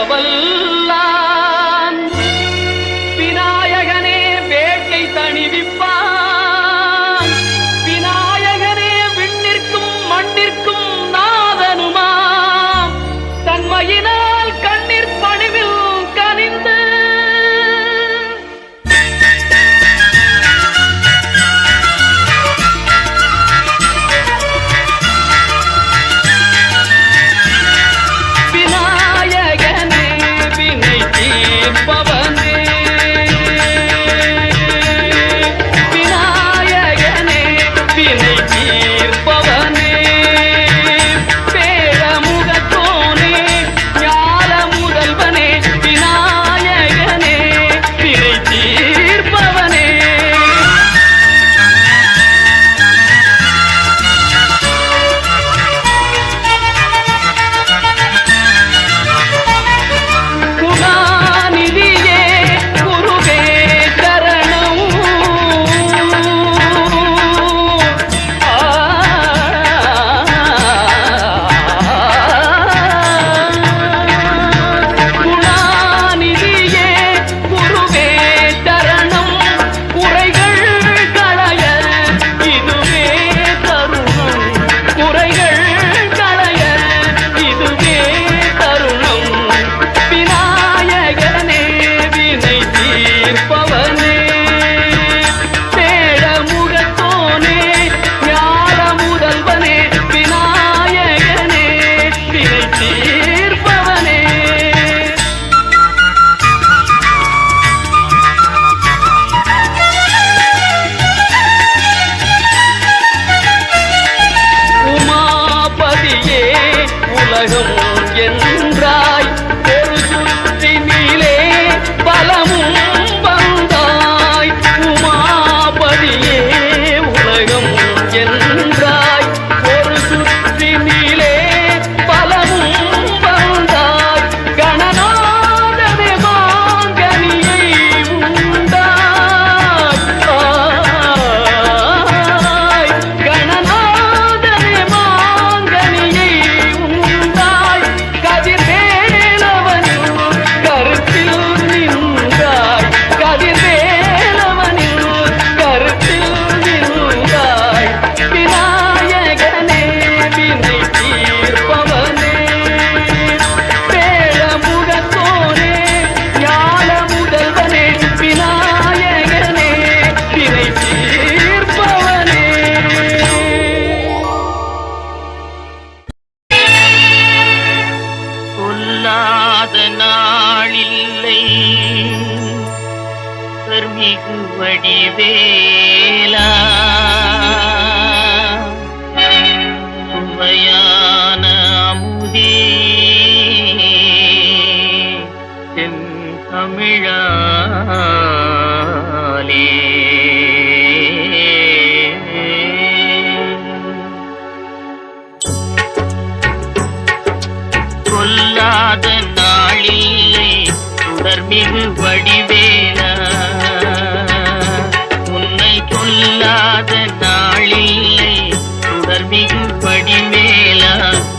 வல்லான் விநாயகனே வேட்டை தணிவிப்பான். விநாயகனே விண்ணிற்கும் மண்ணிற்கும் நாதனுமாம். தன்மையினால் கண்ணீர் பணிவில் கனிந்து என்றாய் ஒரு சுற்றினிலே பலமும் வந்தாய். உமாபதியே உலகம் என்றாய் ஒரு சுற்றினிலே பலமும் வந்தாய். கணநாதனே மாங்கனியை உண்டாய். கணநாதனே மாங்கனியை நாளில்லை மிகு வடிவேலா. சுவையான அமுதே தென் தமிழாலே கொல்லாத நாளில்லை சுடர்மிகு வடிவேலா. உன்னை கொல்லாத நாளில்லை சுடர்மிகு வடிவேலா.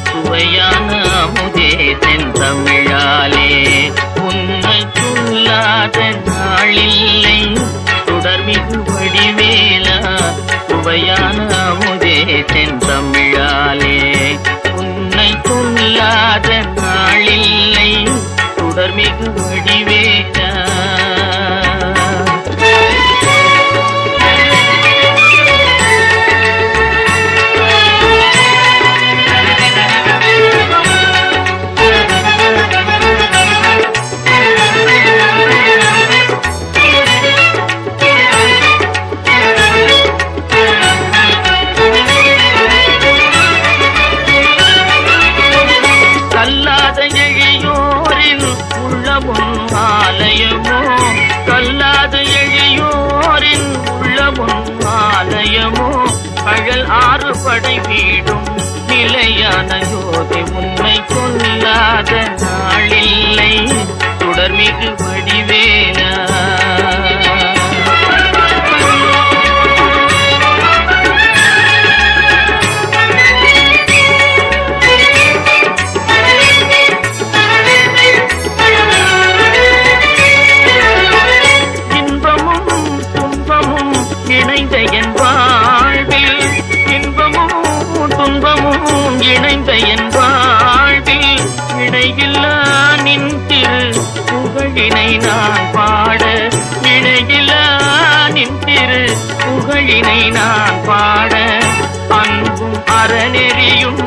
சுவையான அமுதே செந்தமிழாலே. உன்னை கொல்லாத நாளில்லை சுடர்மிகு வடிவேலா. சுவையான அமுதே செந்தமிழாலே. உன்னை கொல்லாத நாளில்லை சுடர்மிகு வடிவேலா. ஆலயமோ கல்லாத எழியோரின் உள்ளமும் ஆலயமோ. பகல் 6 படை வீடும் நிலையான ஜோதி. உன்னை கொல்லாத நாளில்லை சுடர்மிகு வடிவேலா. புகழினை நான் பாட அன்பும் அறநெறியும்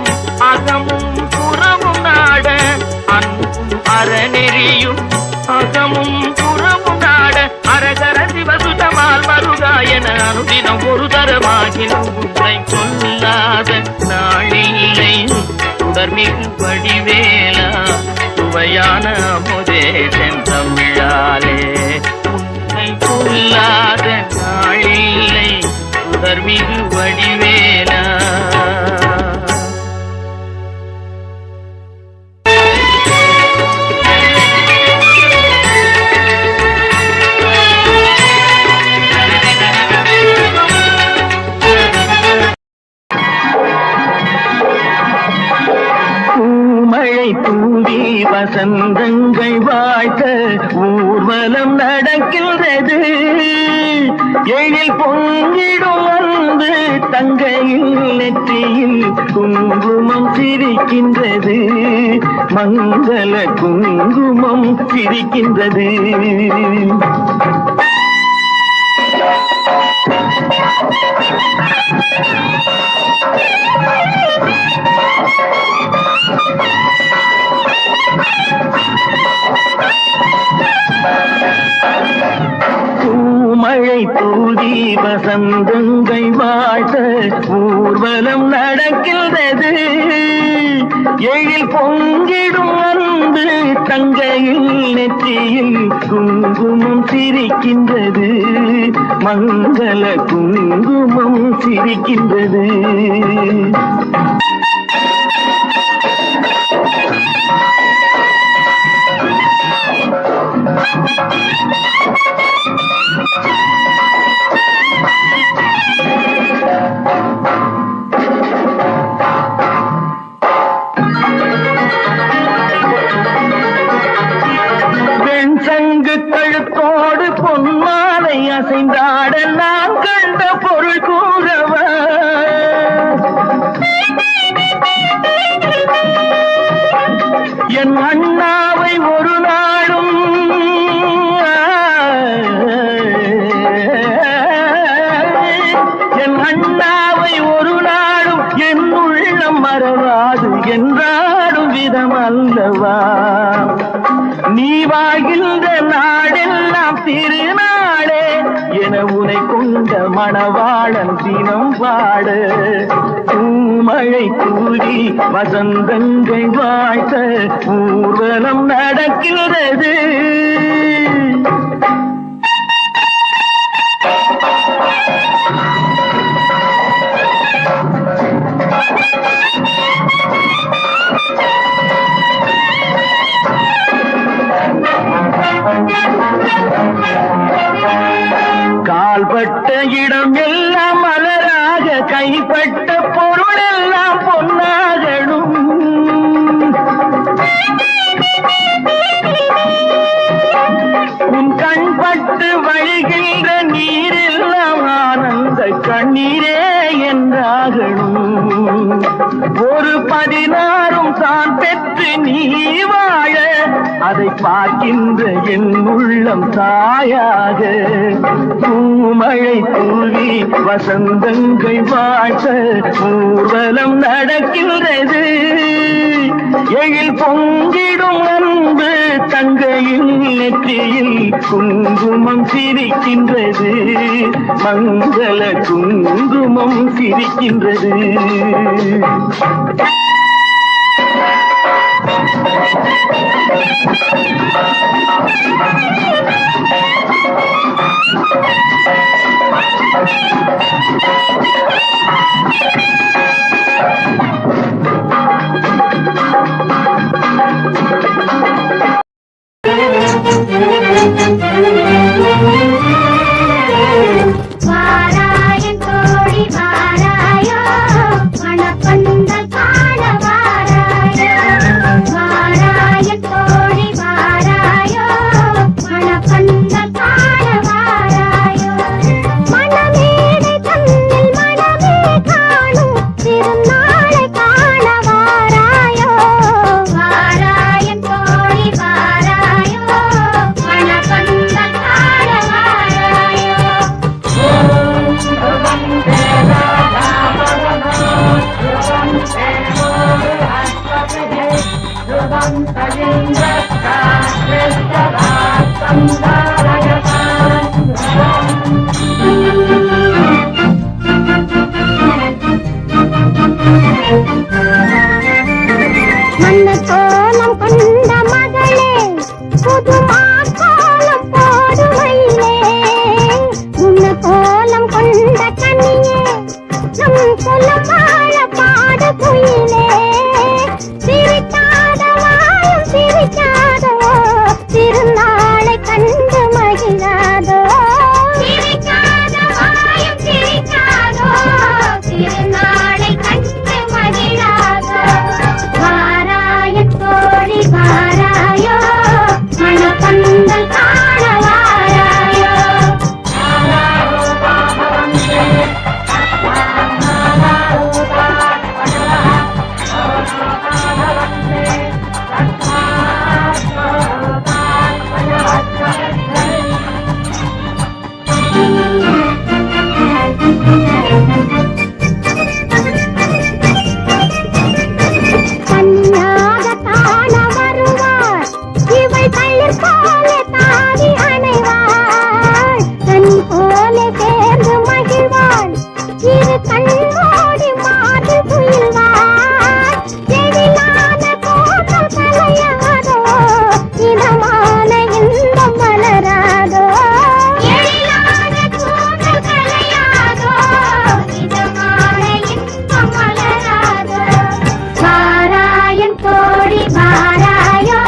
அகமும் புறமும் நாட அன்பும் அறநெறியும் அகமும் புறமும் நாட அரகர சிவசுதமால் மருகாயன அனுதினம் ஒரு தரமாகினும் உன்னை கொல்லாத நாளில்லை தொடர்மிகு படிவேலா சுவையான அமுதே செந்தமிழாலே உன்னை கொல்லாத நாளில்லை தொடர்மிகு வடிவேலா. தூவி வசந்தங்கள் வாழ்த்த ஊர்வலம் நடக்கின்றது எழில் பொங்கிடும் வந்து தங்கையில் நெற்றியில் குங்குமம் சிரிக்கின்றது மங்கள குங்குமம் சிரிக்கின்றது. பூமழை தூதி வசந்தங்கள் வாழ்த்த ஊர்வலம் நடக்கின்றது எழில் பொங்கிடும் வந்து தங்கையில் நெற்றியில் குங்குமம் சிரிக்கின்றது மங்கள குங்குமம் சிரிக்கின்றது. வெண்சங்கு கழுத்தோடு பொன்மாலை அசைந்தாட நான் கண்ட பொருள் கூறவ என் அண்ணாவை ஒரு நாளும் என் அண்ணாவை ஒரு நாளும் என் உள்ளம் மறவாது என்றாடும் விதம் அல்லவா நீ வாழ்கின்ற நாடெல்லாம் திருநாளே என உனை கொண்ட மணவாளன் தினம் பாட பூமழை தூவி வசந்தங்கள் வாழ்த்த ஊர்வலம் நடக்கிறது. கால்பட்ட இடம் எல்லாம் மலராக கைப்பட்ட பொருள் எல்லாம் பொன்னாகணும் உன் கண்பட்டு வழிகின்ற நீரெல்லாம் ஆனந்த கண்ணீரே என்றாகணும் ஒரு 16 தான் பெற்று நீ வாழ அதை பார்க்கின்ற என் உள்ளம் தாயாக பூமழை தூவி வசந்தங்கள் வாழ்த்த ஊர்வலம் நடக்கின்றது எழில் பொங்கிடும் அன்பு தங்கையில் நெற்றியில் குங்குமம் சிரிக்கின்றது மங்கள குங்குமம் சிரிக்கின்றது. கள்ளர் போல தாவி அணைவாள் கண் போல சேர்ந்து மகிழ்வாள் இரு கண்ணோடி மாது துயில்வாள் எழிலான கோலம் தலையாதோ இதமான இன்பம் மலராதோ எழிலான கோலம் தலையாதோ இதமான இன்பம் மலராதோ வாராயன் தோடி வாராயோ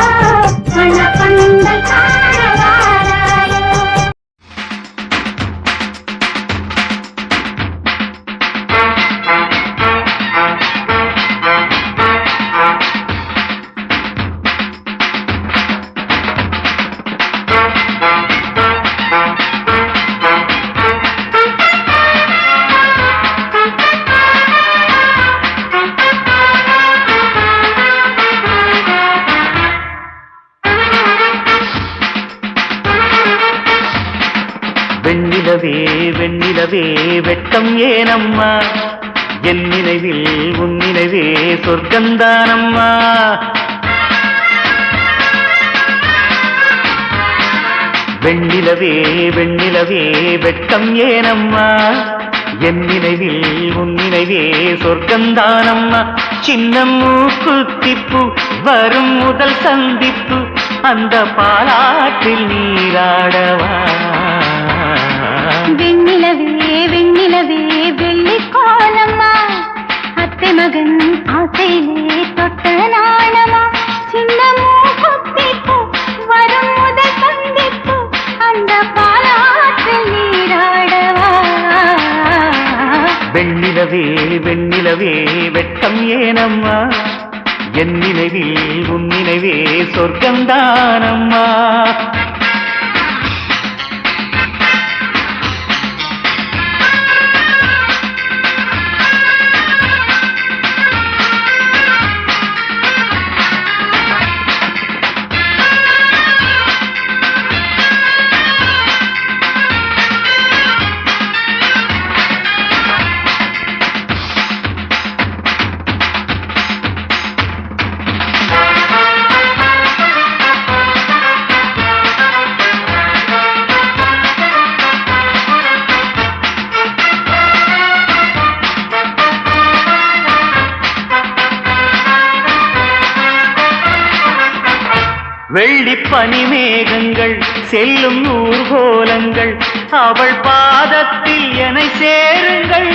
மணப்பந்தல் காண வாராயோ. வெண்ணிலவே வெண்ணிலவே வெட்கம் ஏனம்மா என் நினைவில் உன் நினைவே சொர்க்கந்தானம்மா வெண்ணிலவே வெண்ணிலவே வெட்கம் ஏனம்மா என் நினைவில் உன் நினைவே சொர்க்கந்தானம்மா சின்ன மூக்குத்திப்பு வரும் முதல் சந்திப்பு அந்த பாலாற்றில் நீராடவா வெண்ணிலவே வெண்ணிலவே வெள்ளி கோலம்மா அத்தை மகன் ஆசையிலே தொட்ட நாளமா சின்ன மூக்குத்திப்பு வரும் முதல் சந்திப்பு அந்த பாலாற்றில் நீராடவா வெண்ணிலவே வெண்ணிலவே வெட்கம் ஏனம்மா என் நினைவில் உன் நினைவே சொர்க்கந்தானம்மா வெள்ளி பனிமேகங்கள் செல்லும் ஊர்கோலங்கள் அவள் பாதத்தில் என சேருங்கள்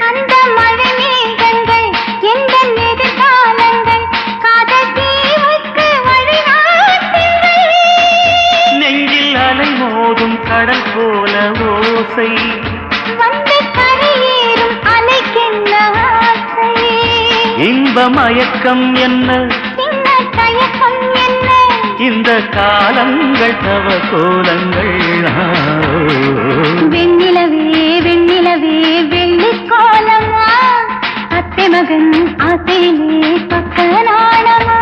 அந்த மழை மேகங்கள் எந்த எதிர்காலங்கள் காதல் தீவுக்கு வழிகாட்டுங்கள் நெஞ்சில் அலை மோதும் கடல் போல ஓசை வந்து கரையேறும் அலைக்கென்ன ஆசை இன்ப மயக்கம் என்ன சின்ன தயக்கம் என்ன இந்த காலங்கள் தவ கோலங்கள் வெண்ணிலவே வெண்ணிலவே வெள்ளி கோலமா அத்தை மகன் ஆசையிலே பக்க நாளமா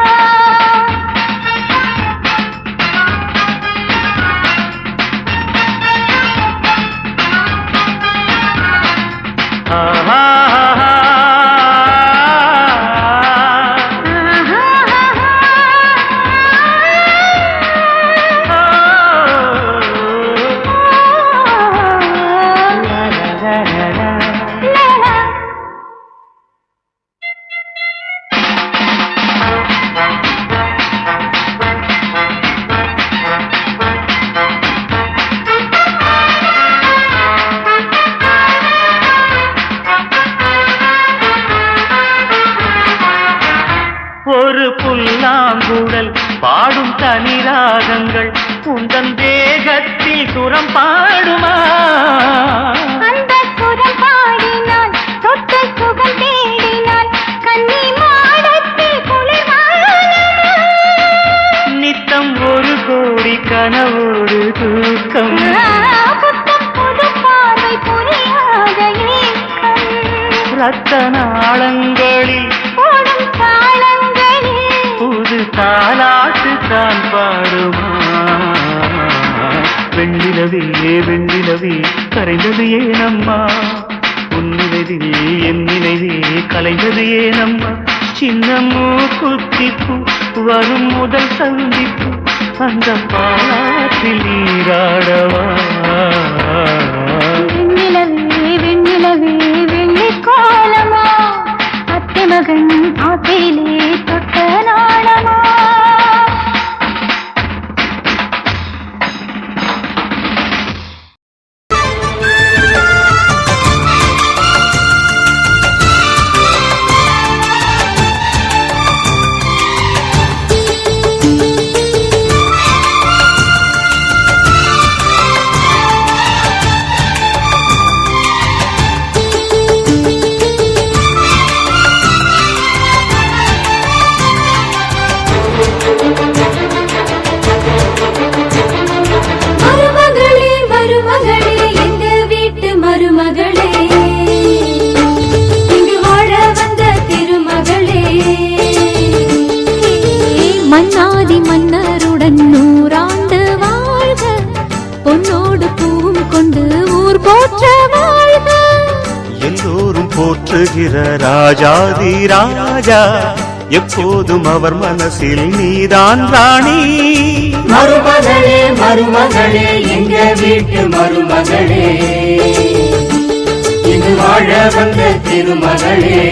ஒரு புல்லாங்குழல் பாடும் தனிராகங்கள் உந்தன் தேகத்தில் சுரம் பாடுமா அந்த சுரம் பாடினான் தொட்டு சுகம் தேடினான் கன்னி மாடத்தில் குளிர்வானமா நித்தம் ஒரு கோடி கனவோடு தூக்கம் புத்தம் புது பார்வை புரியாத ஏக்கம் ரத்த நாளங்களில் போடும் தாளங்களில் புது தாலாட்டு தான் பாடுமா வெண்ணிலவே வெண்ணிலவே கரைந்தது ஏனம்மா உன் நினைவில் என் நினைவே கலைந்தது ஏனம்மா சின்னமூ குத்திப்பு வரும் முதல் சந்திப்பு அந்த பாலாற்றில் நீராடவா வெண்ணிலவே வெண்ணிலவே வெள்ளிக் கோலமா அத்தை மகன் ஆசையிலே தொட்ட நாளமா மன்னாதி மன்னருடன் 100 ஆண்டு வாழ்க பொன்னோடு பூவும் கொண்டு ஊர் போற்ற வாழ்க எல்லோரும் போற்றுகிற ராஜாதி ராஜா எப்போதும் அவர் மனசில் நீதான் ராணி மருமகளே மருமகளே எங்க வீட்டு மருமகளே இது வாழ வந்த திருமகளே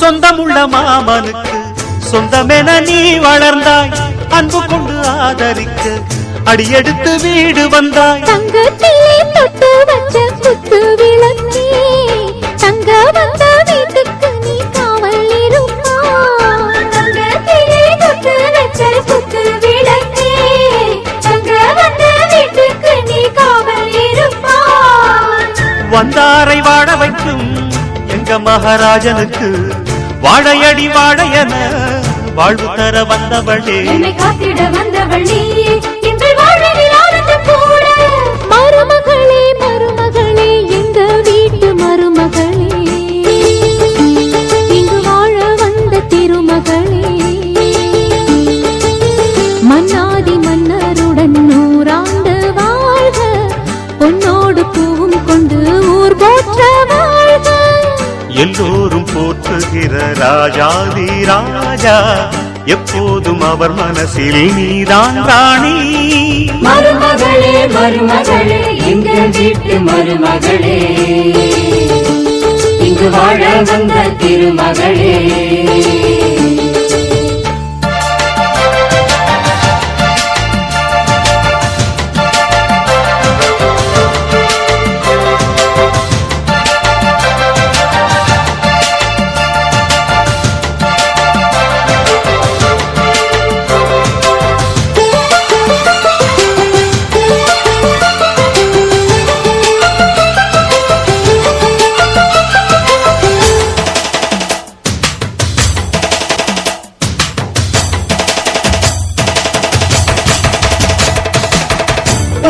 சொந்தமுள்ள மாமனுக்கு சொந்தமென நீ வளர்ந்தாய் அன்பு கொண்டு ஆதரிக்க அடியெடுத்து வீடு வந்தாய் தங்கத்திலே தொட்டு வச்ச குத்து விளக்கே தங்க வந்த வீட்டுக்கு நீ காவல் இருப்பா தங்கத்திலே தொட்டு வச்ச குத்து விளக்கே தங்க வந்த வீட்டுக்கு நீ காவல் இருப்பா வந்தாரை வாழ வைக்கும் எங்க மகாராஜனுக்கு வாழையடி வாழையன வாழ்வு தர வந்தவளே என்னை காத்திட வந்தவள் நீயே எங்கள் வாழ்வில் ஆனந்தம் கூட மருமகளே மருமகளே எங்க வீட்டு மருமகளே இங்கு வாழ வந்த திருமகளே மன்னாதி மன்னருடன் 100 ஆண்டு வாழ்க பொன்னோடு பூவும் கொண்டு ஊர் போற்ற வாழ்க எல்லோரும் போற்றுகிற ராஜாதி ராஜா எப்போதும் அவர் மனசில் நீதான் ராணி மருமகளே மருமகளே எங்க வீட்டு மருமகளே இங்கு வாழ வந்த திருமகளே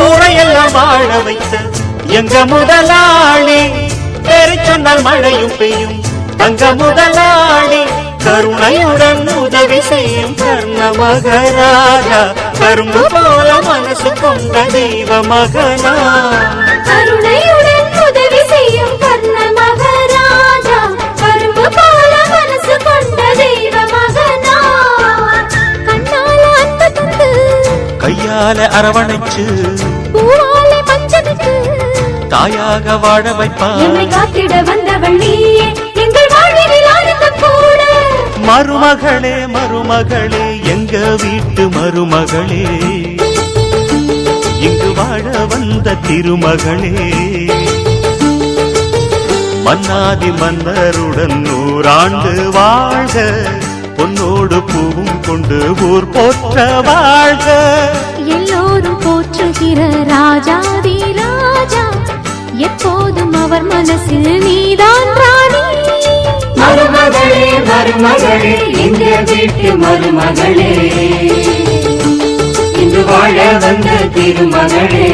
ஊரையெல்லாம் வாழ வைத்த எங்க முதலாளி பேரை சொன்னால் மழையும் பெய்யும் தங்க முதலாளி கருணையுடன் உதவி செய்யும் கர்ண மகராஜா கரும்பு போல மனசு கொண்ட தெய்வ மகனா கருணையுடன் உதவி செய்யும் கர்ண மகராஜா கரும்பு போல மனசு கொண்ட தெய்வ மகனா கண்ணால அன்பு தந்து கையால அரவணைச்சு பூவாலை பஞ்சமிட்டு தாயாக வாழ வைப்பார் என்னை காத்திட வந்தவள் நீயே எங்கள் வாழ்வில் ஆனந்தம் கூட மருமகளே மருமகளே எங்க வீட்டு மருமகளே இங்கு வாழ வந்த திருமகளே மன்னாதி மன்னருடன் 100 ஆண்டு வாழ்க பொன்னோடு பூவும் கொண்டு ஊர் போற்ற வாழ்க எல்லோரும் போற்றுகிற ராஜாதி ராஜா எப்போதும் அவர் மனசில் நீதான் ராணி. மருமகளே மருமகளே எங்கள் வீட்டு மருமகளே இன்று வாழ வந்த திருமகளே.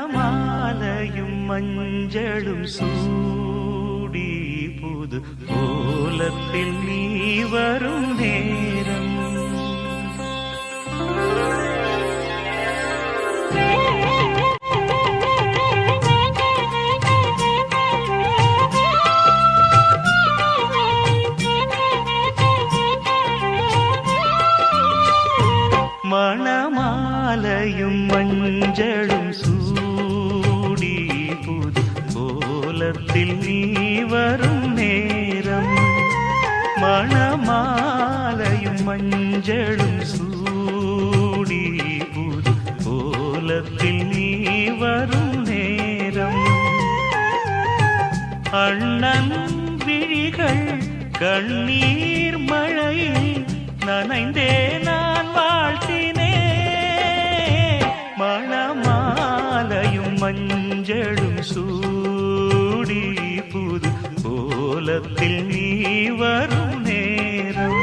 மணமாலையும் மஞ்சளும் சூடி புது கோலத்தில் நீ வரும் நேரம் மணமாலையும் மஞ்சளும் சூடி புது கோலத்தில் நீ வரும் நேரம் மணமாலையும் மஞ்சளும் சூடி புது கோலத்தில் நீ வரும் நேரம் அண்ணன் விழிகள் கண்ணீர் மழையில் நனைந்தே நான் வாழ்த்தினே மணமாலையும் மஞ்சளும் சூடி புது கோலத்தில் நீ வரும் நேரம்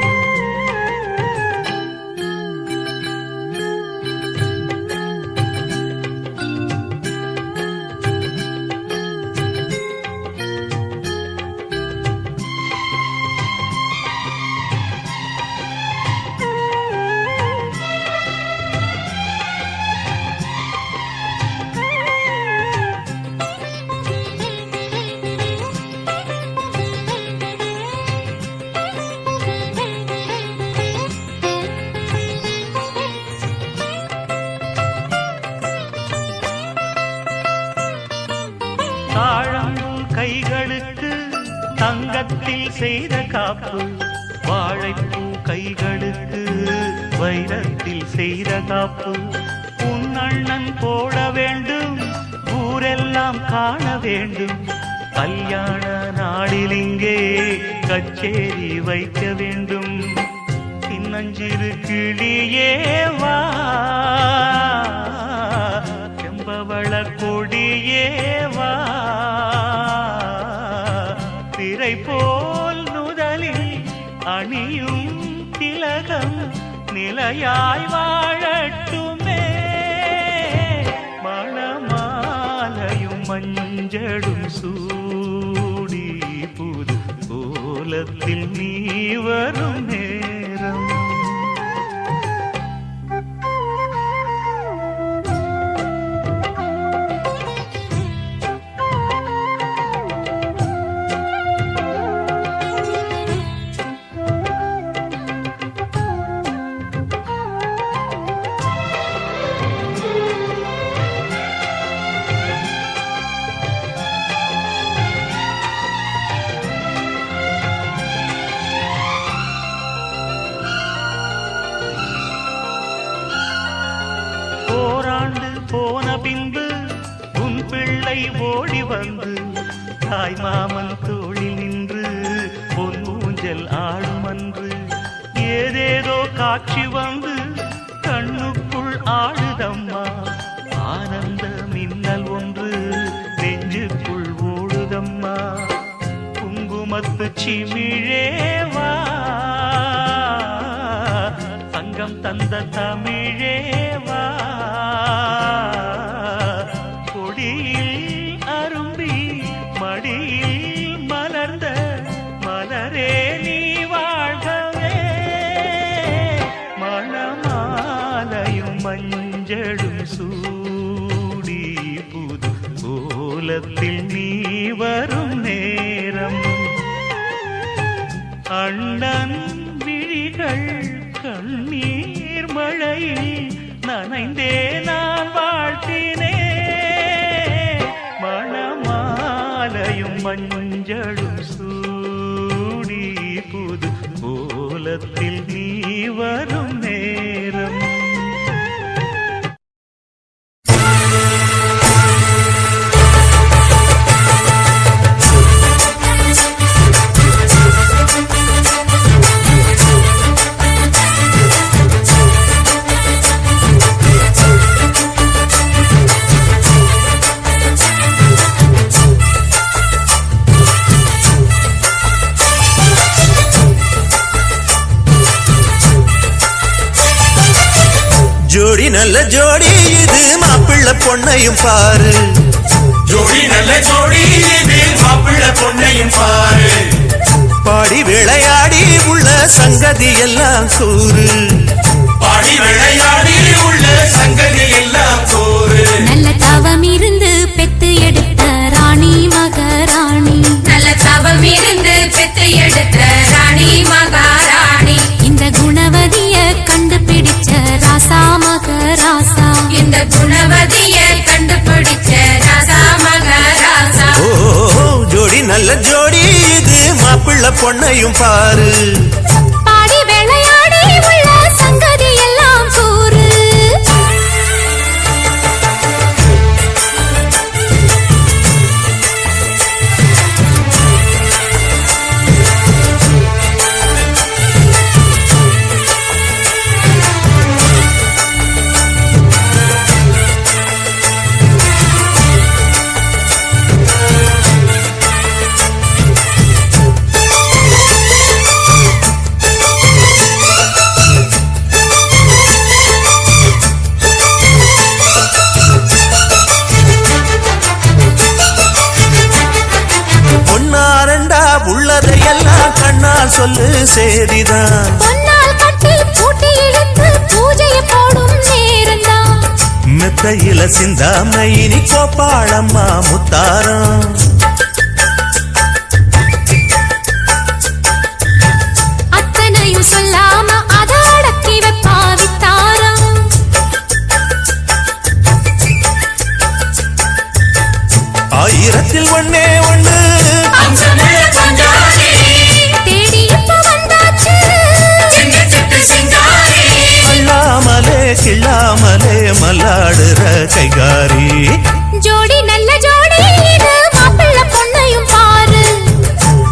தாழம்பூ கைகளுக்கு தங்கத்தில் செய்த காப்பு வாழைப்பூ கைகளுக்கு வைரத்தில் செய்த காப்பு உன் அண்ணன் போட வேண்டும் ஊரெல்லாம் காண வேண்டும் கல்யாண நாளில் இங்கே கச்சேரி வைக்க வேண்டும் சின்னஞ்சிறு கிளியே வா செம்பவள கொடியே வா திரை போல் நுதலில் அணியும் திலகம் நிலையாய் வாழட்டுமே மணமாலையும் மஞ்சளும் சூடி புது கோலத்தில் நீ வரும் நேரம் போன பின்பு உன் பிள்ளை ஓடி வந்து தாய் மாமன் தோளில் நின்று பொன் ஊஞ்சல் ஆடும் அன்று ஏதேதோ காட்சி வந்து கண்ணுக்குள் ஆடுதம்மா ஆனந்த மின்னல் ஒன்று நெஞ்சுக்குள் ஓடுதம்மா குங்குமத்து சிமிழேவா சங்கம் தந்த தமிழேவா கொடியில் அரும்பி மடியில் மலர்ந்த மலரே நீ வாழ்கவே மணமாலையும் மஞ்சளும் சூடி புது கோலத்தில் நீ வரும் நேரம் அண்ணன் விழிகள் கண்ணீர் மழையில் நனைந்தே நான் வாழ்த்தினே மணமாலையும் மஞ்சளும் சூடி புது கோலத்தில் நீ வரும் நேரம் நல்ல ஜோடி இது மாப்பிள்ளை பொண்ணையும் பாரு ஜோடி நல்ல ஜோடி இது மாப்பிள்ளை பொண்ணையும் பாரு பாடி விளையாடி உள்ள சங்கதி எல்லாம் கூறு பாடி விளையாடி உள்ள சங்கதி எல்லாம் கூறு நல்ல தவம் இருந்து பெத்து எடுத்த ராணி மகாராணி நல்ல தவம் இருந்து பெத்து எடுத்த ராணி மகாராணி இந்த குணவதிய கண்டுபிடிச்ச ராசா மகராசா இந்த குணவதிய கண்டுபிடிச்ச ராசா மகாராசா ஓ ஜோடி நல்ல ஜோடி இது மாப்பிள்ளை பொண்ணையும் பாரு பாடி விளையாடி உள்ள சங்கதி எல்லாம் கூறு பொன்னாரண்டா உள்ளதையெல்லாம் கண்ணால் சொல்லு சேதிதான் பொன்னால் கட்டி பூட்டி இழுத்து பூஜையை போடும் நேரம்தான் மெத்தையில சிந்தாம இனி கோப்பாளம்மா முத்தாரம் அத்தனையும் சொல்லாம அத அடக்கி வைப்பா வித்தாரம் ஆயிரத்தில் ஒண்ணே ஒண்ணு அம்சமுள்ள பஞ்சாரி தேடி இப்ப வந்தாச்சு சின்ன சிட்டு சிங்காரி அள்ளாமலே கிள்ளாமலே மல்லாடுற கைகாரி ஜோடி நல்ல ஜோடி இது மாப்பிள்ளை பொண்ணையும் பாரு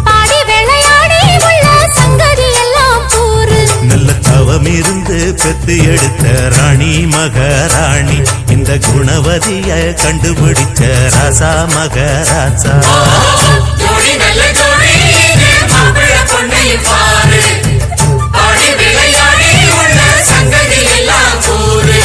பாடி விளையாடி உள்ள சங்கதி எல்லாம் கூறு நல்ல தவம் இருந்து பெத்து எடுத்த ராணி மகாராணி இந்த குணவதிய கண்டுபிடிச்ச ராசா மகராசா ஜோடி நல்ல ஜோடி இது மாப்பிள்ளை பொண்ணையும் பாரு பாடி விளையாடி உள்ள சங்கதி எல்லாம் கூறு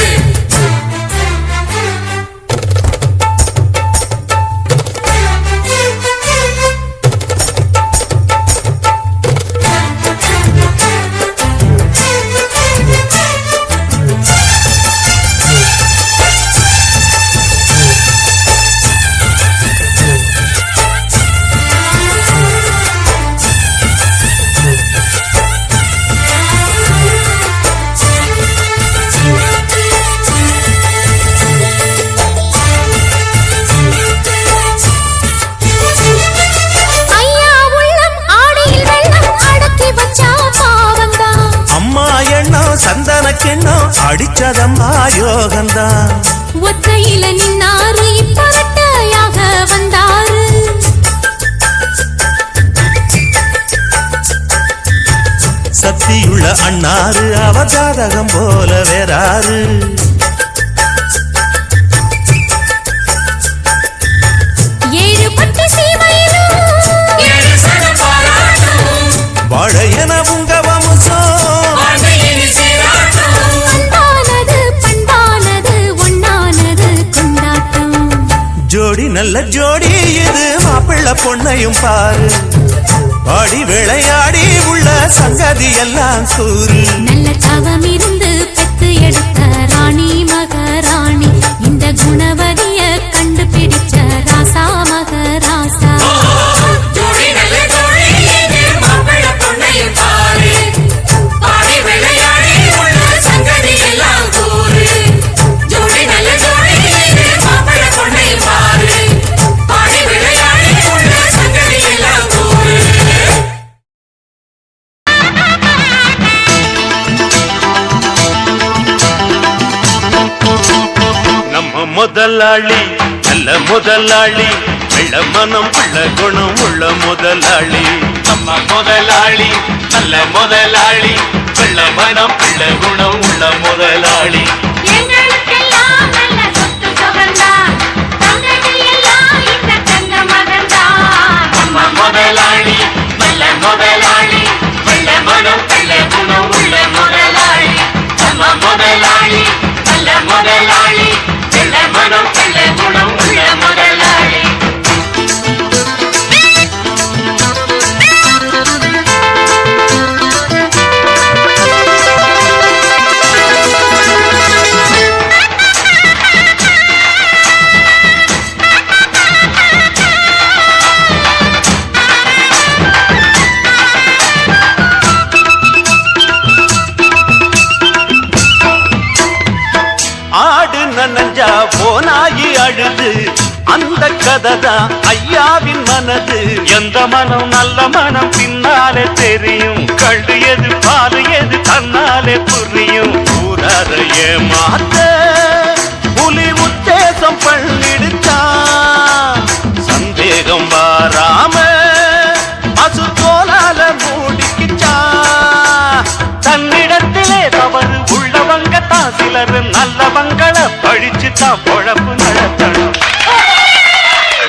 ஐயா உள்ளம் ஆடியில் வெள்ளம் அடக்கி வச்சா பாவந்தான் அம்மா எண்ணம் சந்தன கிண்ணம் அடிச்சதம்மா யோகந்தான் ஒத்தையில நின்னாரு இப்ப ரெட்டையாக வந்தாரு சக்தியுள்ள அண்ணாரு அவ ஜாதகம் போல வேறாரு ஏழு பட்டு சீமையிலும் ஏழு சன பாராட்டும் வாழையன உங்க வம்சம் வாழ்க்கையினி சீராட்டும் அன்பானது பண்பானது ஒண்ணானது கொண்டாட்டம் ஜோடி நல்ல ஜோடி இது மாப்பிள்ளை பொண்ணையும் பாரு பாடி விளையாடி உள்ள சங்கதி எல்லாம் கூறு நல்ல தவம் இருந்து பெத்து எடுத்த ராணி மகாராணி இந்த குணவதிய கண்டுபிடிச்ச ராசா மகராசா ஜோடி நல்ல ஜோடி இது மாப்பிள்ளை பொண்ணையும் பாரு பாடி விளையாடி உள்ள சங்கதி எல்லாம் கூறு ஜோடி நல்ல ஜோடி இது மாப்பிள்ளை பொண்ணையும் பாரு பாடி விளையாடி உள்ள சங்கதி எல்லாம் கூறு நம்ம முதலாளி நல்ல முதலாளி வெள்ள மனம் உள்ள குணம் உள்ள முதலாளி நம்ம முதலாளி நல்ல முதலாளி வெள்ள மனம் உள்ள குணம் உள்ள முதலாளி எங்களுக்கெல்லாம் நல்ல சொத்து சுகந்தான் தங்கதி எல்லாம் இந்த தங்க மகன்தான் நம்ம முதலாளி நல்ல முதலாளி வெள்ள மனம் உள்ள குணம் உள்ள முதலாளி நம்ம முதலாளி நல்ல கதைதான் ஐயாவின் மனது. எந்த மனம் நல்ல மனம் பின்னாலே தெரியும். கண்டு எது பாரு எது தன்னாலே புரியும். ஊரார ஏமாத்த புலி உத்தேசம் பண்ணிடுச்சான். சந்தேகம் வாராம பசு தோலால மூடிக்கிச்சான். தன்னிடத்திலே தவறு உள்ளவங்க தான் சிலர் நல்லவங்களை பழிச்சு தான் பொழப்பு நடத்தணும்.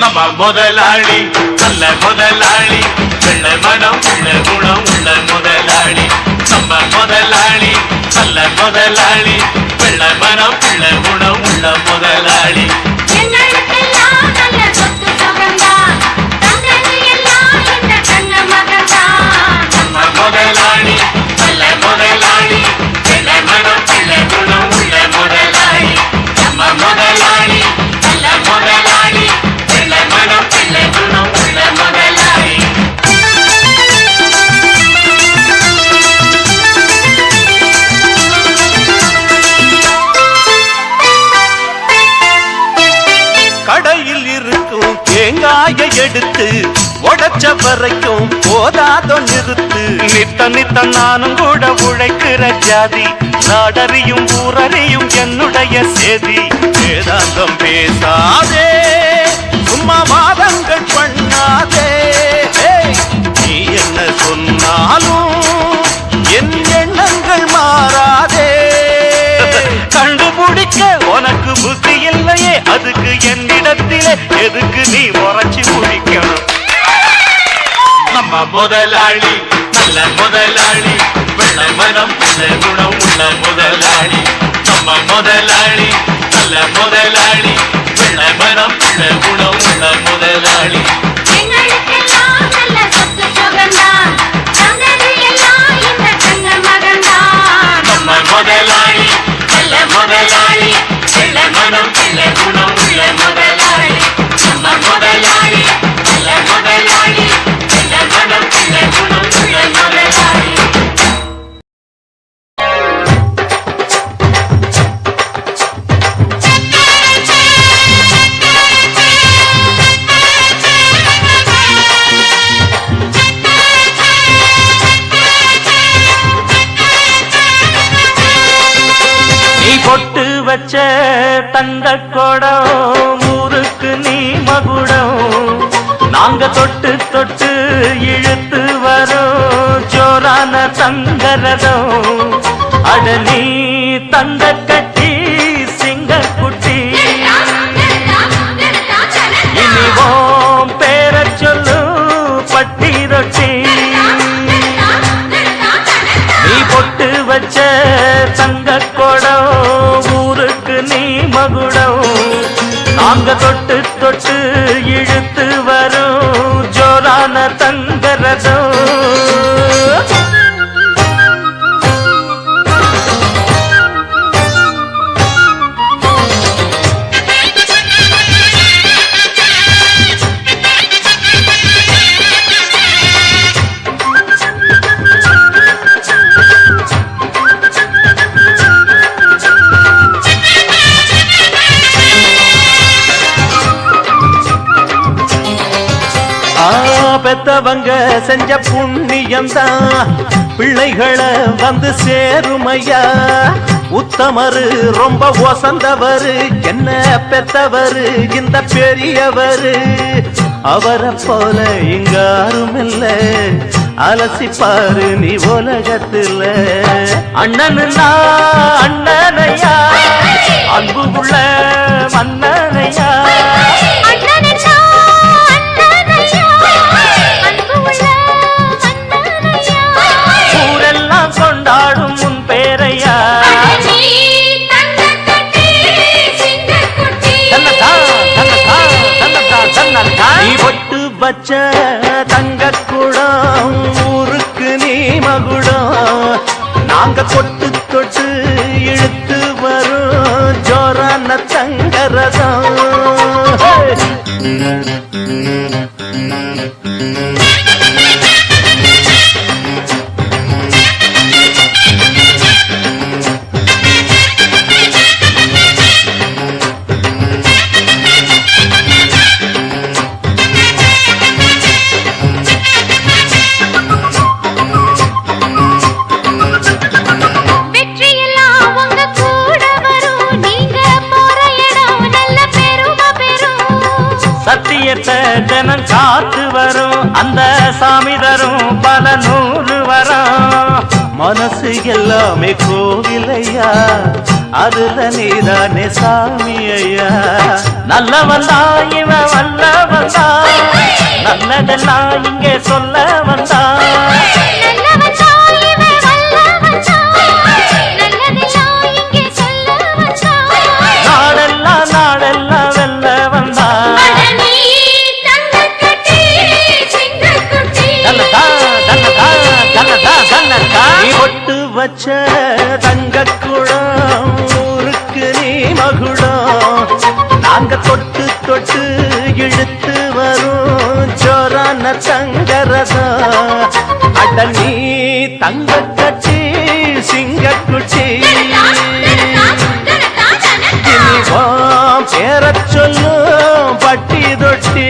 நம்ம முதலாளி நல்ல முதலாளி, வெள்ள மனம் உள்ள குணம் உள்ள முதலாளி. நம்ம முதலாளி நல்ல முதலாளி, வெள்ள மனம் உள்ள குணம் உள்ள முதலாளி. எங்களுக்கெல்லாம் நல்ல சொத்து சுகந்தான். தந்தது எல்லாம் இந்த கண்ண மகன்தான். நம்ம முதலாளி நல்ல முதலாளி, வெள்ள மனம் உள்ள குணம் உள்ள முதலாளி. நம்ம முதலாளி நல்ல முதலாளி, வெள்ள மனம் உள்ள குணம் உள்ள முதலாளி. கடையில் இருக்கும் தேங்காயை எடுத்து உடைச்ச வரைக்கும் போதாதோ நிறுத்து. நித்த நித்த நானும் கூட உழைக்கிற ஜாதி. நாடறியும் ஊரறியும் என்னுடைய சேதி. வேதாந்தம் பேசாதே, சும்மா வாதங்கள் பண்ணாதே. நீ என்ன சொன்னாலும் என் எண்ணங்கள் மாறாதே. கண்டுபிடிக்க உனக்கு புத்தி இல்லையே, அதுக்கு என்னிடத்திலே எதுக்கு நீ உரைச்சி முடிக்கணும். நம்ம முதலாளி நல்ல முதலாளி, வெள்ள மனம் உள்ள குணம் உள்ள முதலாளி. நம்ம முதலாளி நல்ல முதலாளி, வெள்ள மனம் உள்ள குணம் உள்ள முதலாளி. எங்களுக்கெல்லாம் நல்ல சொத்து சுகந்தான். தந்தது எல்லாம் இந்த கண்ண மகன்தான். நம்ம முதலாளி நல்ல முதலாளி, வெள்ள மனம் உள்ள குணம் உள்ள முதலாளி. நம்ம முதலாளி நல்ல முதலாளி, வெள்ள மனம் உள்ள குணம் உள்ள முதலாளி. நீ பொட்டு வச்ச தந்த கொடம் ஊருக்கு நீ மகுடம். நாங்க தொட்டு தொட்டு இழுத்து வரோம் ஜோரான தங்கரதம். அட நீ தங்க கட்டி சிங்க குட்டி, இனிவோம் பேர சொல்லு பட்டி ரொட்டி. நீ பொட்டு வச்ச தங்க கொடம் ஊருக்கு நீ மகுடம். நாங்க தொட்டு தொட்டு இழுத்து வரும் ஜோரான தங்கரதம். பெத்தவங்க செஞ்ச புண்ணியம்தான் பிள்ளைகளை வந்து சேருமையா. உத்தமரு ரொம்ப ஒசந்தவரு, என்ன பெத்தவரு இந்த பெரியவரு. அவரை போல இங்க யாரும் இல்ல, அலசிப்பாரு நீ உலகத்துல. அண்ணனுன்னா அண்ணனையா, அன்பு உள்ள மன்னனையா. ஊரெல்லாம் கொண்டாடும் உன் பேரையா. நீ பொட்டு வச்ச தங்க குடம் ஊருக்கு நீ மகுடம். நாங்க கொட்டு தொட்டு இழுத்து வரும் ஜோரான தங்கரதம். சத்தியத்தை ஜனம் காத்து வரும் அந்த சாமி தரும் பல 100 வரம் மனசு எல்லாமே கோவிலையா அதுல நீதானே சாமி ஐயா நல்லவந்தா இவன் வல்லவந்தா நல்லதெல்லாம் இங்கே சொல்ல வந்தா நாடெல்லாம் நாடெல்லாம் வெல்ல வந்தா நீ ஒட்டு வச்ச தங்க குடம் ஊருக்கு நீ மகுடம் நாங்க தொட்டு தொட்டு இழுத்து வரும் ஜோரான தங்கரதம் அட நீ தங்க கட்சி சிங்கக்குச்சி பேரச் சொல்லும் பட்டி தொட்டி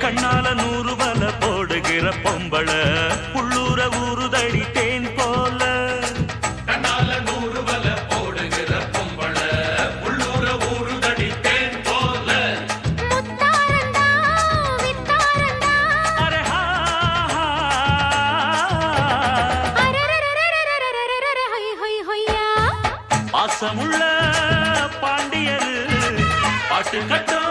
கண்ணால 100 வல போடுகிற பொம்பள உள்ளூர ஊறுதடி தேன் போல கண்ணால 100 வல போடுகிற பொம்பள உள்ளூர ஊறுதடி தேன் போல அரே ஹா பாசமுள்ள பாண்டியரு பாட்டு கட்டோ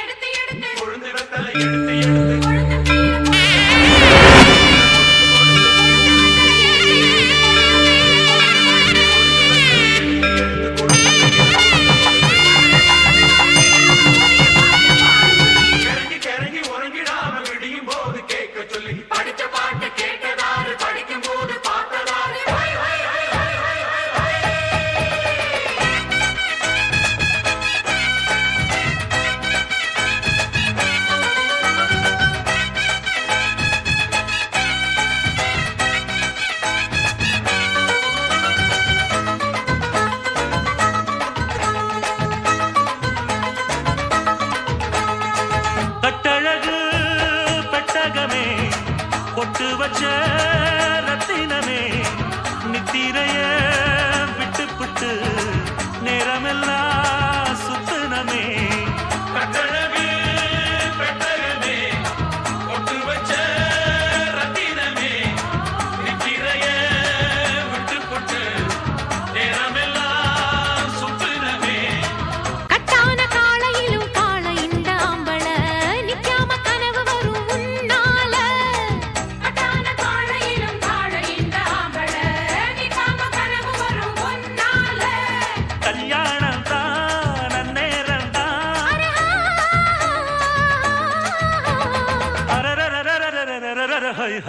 எடுத்து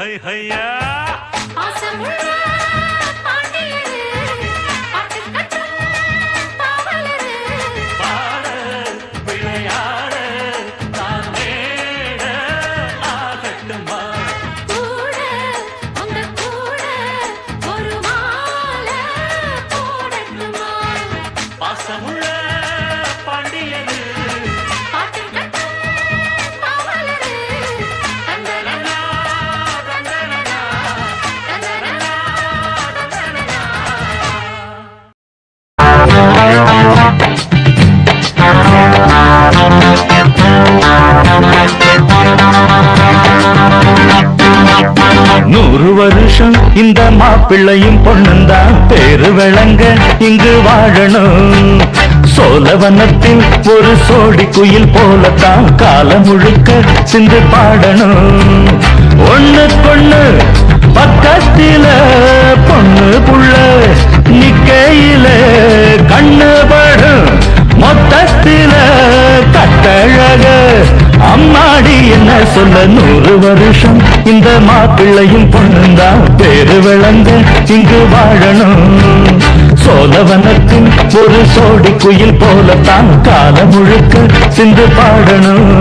ஹை ஹையா பாசமுள்ள பாண்டியரு, பாட்டு கட்டும் பாவலரு. பாட விளையாட தான் மேட ஆகட்டுமா கூட உங்க கூட ஒரு மாலை போடட்டுமா? பாசமுள்ள பாண்டியனு பாட்டு கட்டும் பாவலரு. தந்தனனா, தந்தனனா, தந்தனனா, தந்தனனா. நூறு வருஷம் இந்த மாப்பிள்ளையும் பொண்ணுந்தான் பேரு விளங்க இங்கு வாழணும். சோழவனத்தில் ஒரு சோடி குயில் போலத்தான் காலம் முழுக்க சிந்து பாடணும். ஒண்ணு பொண்ணு பக்கத்தில பொண்ணு புள்ள நிக்கையில கண்ணு படும் மொத்தத்தில கட்டழக அம்மாடி என்ன சொல்ல. 100 வருஷம் இந்த மாப்பிள்ளையும் பொண்ணுந்தான் பேரு விளங்க இங்கு வாழணும். சோழவனத்தின் ஒரு சோடி குயில் போலத்தான் காலம் முழுக்க சிந்து பாடணும்.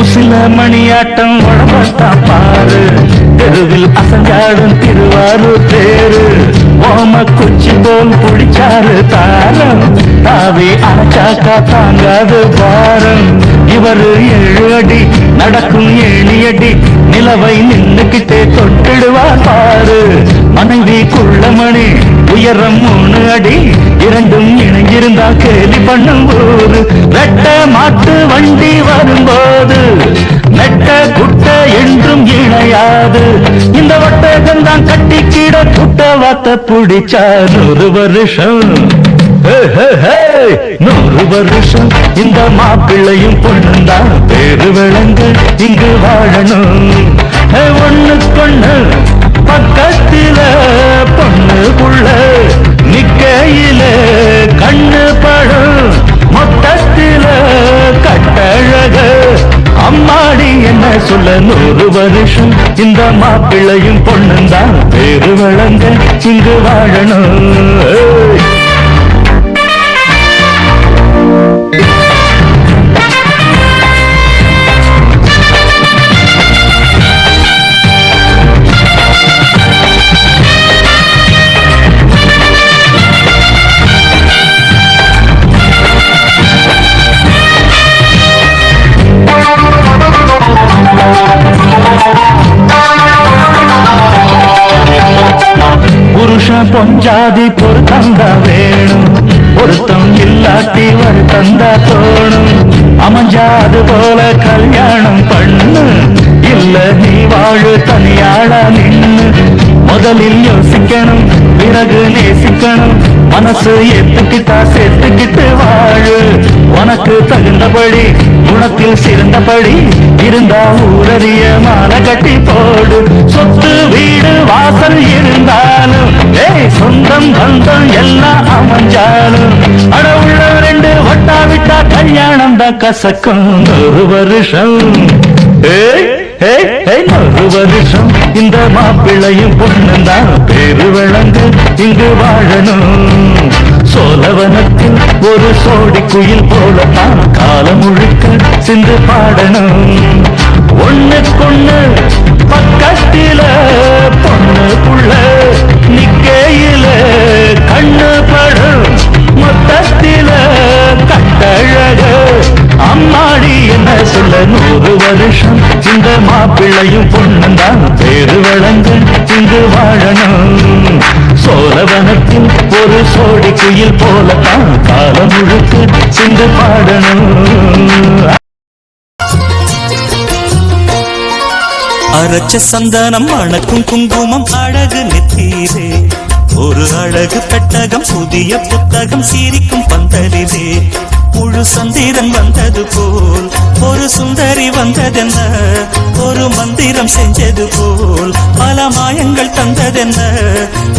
உசில மணியாட்டம் உடம்பத்தான் பாரு, தெருவில் அசஞ்சாடும் திருவாரூர் தேரு. ஓம குச்சி போல் புடிச்சாரு தாரம், தாவி அணைச்சாக்கா தாங்காது பாரம். இவரு 7 அடி நடக்கும் 7 அடி, நிலவை நின்னுக்கிட்டே தொட்டிடுவார் பாரு. மனைவி குள்ளமணி உயரம் 3 அடி, இரண்டும் இணைஞ்சிருந்தா கேலி பண்ணும் ஊரு. ரெட்ட மாட்டு வண்டி வரும்போது நெட்ட குட்ட என்றும் இணையாது. இந்த ஒட்டகம் தான் கட்டிக்கிட குட்ட வாத்த பிடிச்சா 100 வருஷம். 100 வருஷம் இந்த மாப்பிள்ளையும் பொண்ணுந்தான் பேரு விளங்க இங்கு வாழணும். ஒண்ணுக்கொண்ணு பக்கத்தில பொண்ணு புள்ள நிக்கையில கண்ணு படும் மொத்தத்தில கட்டழக அம்மாடி என்ன சொல்ல. 100 வருஷம் இந்த மாப்பிள்ளையும் பொண்ணுந்தான் பேரு விளங்க இங்கு வாழணும். புருஷன் பொஞ்சாதி பொருத்தந்தா வேணும், பொருத்தம் இல்லாட்டி வருத்தந்தா தோணும். அமைஞ்சாது போல கல்யாணம் பண்ணு, இல்ல நீ வாழு தனியாளா நின்னு. முதலில் யோசிக்கணும் பிறகு நேசிக்கணும், மனசு ஏத்துக்கிட்டா சேர்த்துக்கிட்டு வாழு. உனக்கு தகுந்தபடி குணத்தில் சிறந்தபடி இருந்தா ஊரறிய மாலை கட்டி போடு. சொத்து வீடு வாசல் இருந்தாலும் சொந்தம் பந்தம் எல்லாம் அமைஞ்சாலும் அட உள்ள 2 வட்டா விட்டா கல்யாணம் தான் கசக்கும். 100 வருஷம் 100 வருஷம் இந்த மாப்பிள்ளையும் பொண்ணுந்தான் பேரு விளங்க இங்கு வாழணும். சோழவனத்தில் ஒரு சோடி குயில் போலத்தான் காலம் முழுக்க சிந்து பாடணும். ஒண்ணுக்கொண்ணு பக்கத்தில பொண்ணு புள்ள நிக்கையில கண்ணு படும் மொத்தத்தில கட்டழக அம்மாடி என்ன சொல்ல. 100 வருஷம் இந்த மாப்பிள்ளையும் பொண்ணுந்தான் பேரு விளங்க இங்கு வாழணும். சோழவனத்தில் ஒரு சோடி குயில் போலத்தான் காலம் முழுக்க சிந்து பாடணும். அரைச்ச சந்தனம் அணக்கும் குங்குமம் அழகு நெத்தீரே, ஒரு அழகு பெட்டகம் புதிய புத்தகம் சிரிக்கும் பந்தலிலே முழு சந்திரன் வந்தது போல் ஒரு சுந்தரி வந்ததென்ன ஒரு மந்திரம் செஞ்சது போல் பல மாயங்கள் தந்ததென்ன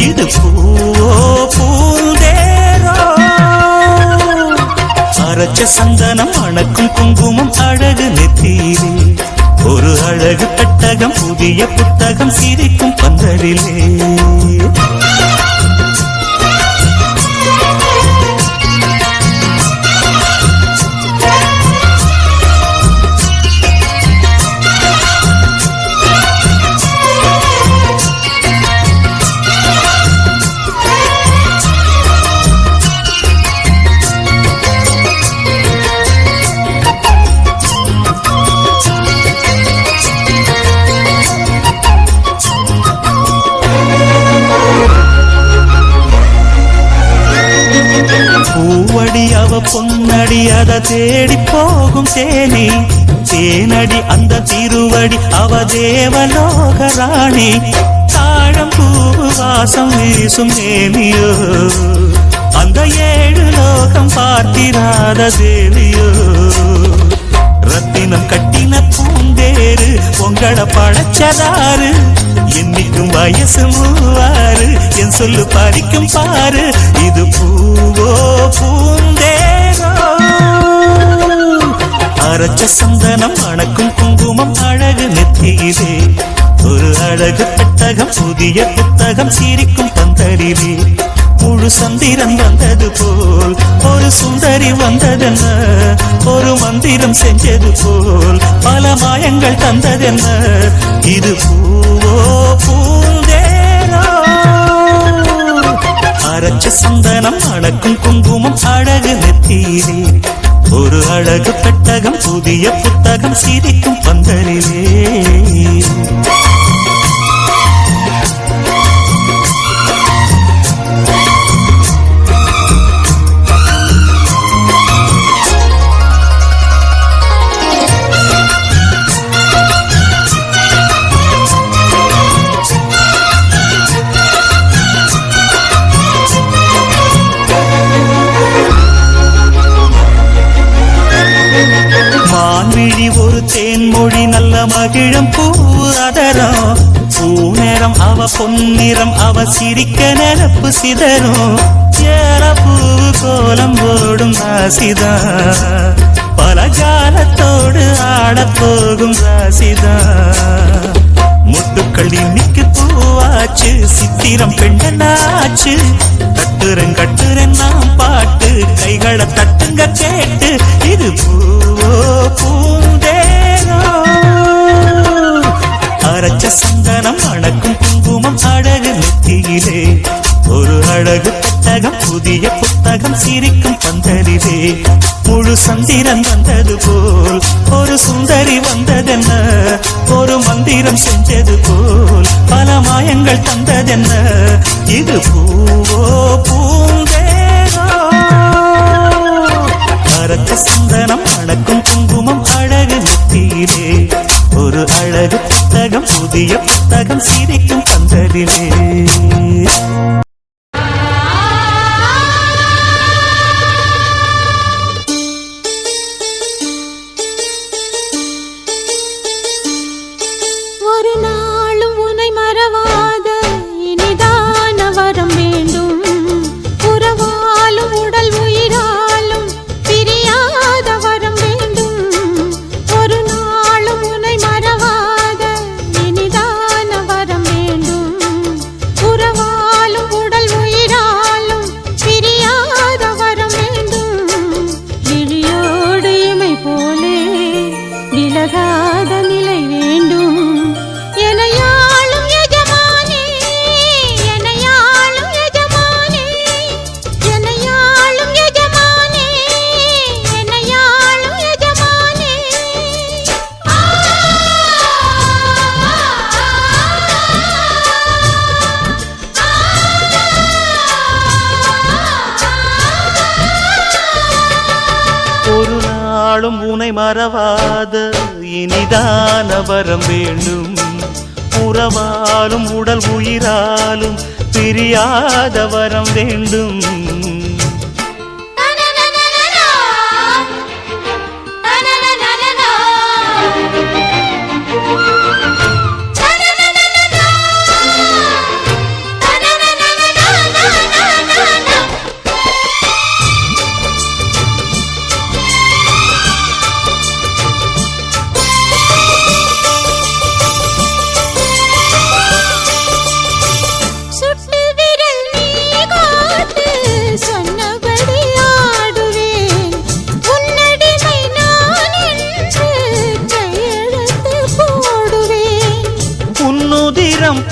இது பூவோ பூந்தேரோ அரைச்ச சந்தனம் அணக்கும் குங்குமம் அழகு நெத்தியிலே ஒரு அழகு பெட்டகம் புதிய புத்தகம் சிரிக்கும் பந்தலிலே பூவடி அவ பொன்னடி அத தேடி போகும் தேனி தேனடி அந்த திருவடி அவ தேவலோக ராணி தாழம் பூவு வாசம் வீசும் தேனியோ அந்த 7 லோகம் பார்த்திராத தேவியோ ரத்தினம் கட்டின பூந்தேரு உங்களை பழச்சதாரு என்னைக்கும் வயசு 36 என் சொல்லு பறிக்கும் பாரு இது பூவோ பூந்தேரோ அரைச்ச சந்தனம் அணக்கும் குங்குமம் அழகு நெத்தியிலே ஒரு அழகு பெட்டகம் புதிய புத்தகம் சிரிக்கும் பந்தலிலே முழு சந்திரன் வந்தது போல் ஒரு சுந்தரி வந்ததென்ன ஒரு மந்திரம் செஞ்சது போல் பல மாயங்கள் தந்ததென்ன இது பூவோ பூந்தேரோ அரைச்ச சந்தனம் அணக்கும் குங்குமம் அழகு நெத்தியிலே ஒரு அழகு பெட்டகம் புதிய புத்தகம் சிரிக்கும் பந்தலிலே மான்விழி ஒரு தேன்மொழி நல்ல மகிழம் பூ அதரம் பூநேரம் அவ பொன்னிறம் அவ சிரிக்க நிரப்பு சிதறும் ஏலப்பூ கோலம் போடும் ராசிதான் பல ஜாலத்தோடு ஆடப்போகும் ராசிதான் முட்டுக்கள் இன்னைக்கு பூவாச்சு சித்திரம் பெண்ணாச்சு கட்டுறன் நாம் பாட்டு கைகளை தட்டுங்க கேட்டு இது பூவோ பூந்தேரோ அரைச்ச சந்தனம் அணக்கும் குங்குமம் அழகு நெத்தியிலே ஒரு அழகு புத்தகம் புதிய புத்தகம் சிரிக்கும் பந்தலிலே முழு சந்திரன் வந்தது போல் ஒரு சுந்தரி வந்ததென்ன ஒரு மந்திரம் செஞ்சது போல் பல மாயங்கள் தந்ததென்ன இது பூவோ பூந்தேரோ அரைச்ச சந்தனம் அணக்கும் குங்குமம் அழகு நெத்தியிலே ஒரு அழகு புத்தகம் புதிய புத்தகம் சிரிக்கும் பந்தலிலே ஒரு நாளும் உன்னை மறவாத இனிதான வரம் வேண்டும் உறவாலும் உடல் உயிராலும் பிரியாத வரம் வேண்டும் ஒரு நாளும் உன்னை மறவாத இனிதான வரம் வேண்டும் உறவாலும் உடல் உயிராலும் பிரியாத வரம் வேண்டும் விழியோடு இமை போலே விலகாத நிலை வேண்டும் எனையாளும் எஜமானே எனையாளும் எஜமானே எனையாளும் எஜமானே எனையாளும் எஜமானே ஒரு நாளும் உனை மறவாத இனிதான வரம் வேண்டும் உறவாலும் உடல் உயிராலும் பிரியாத வரம் வேண்டும்.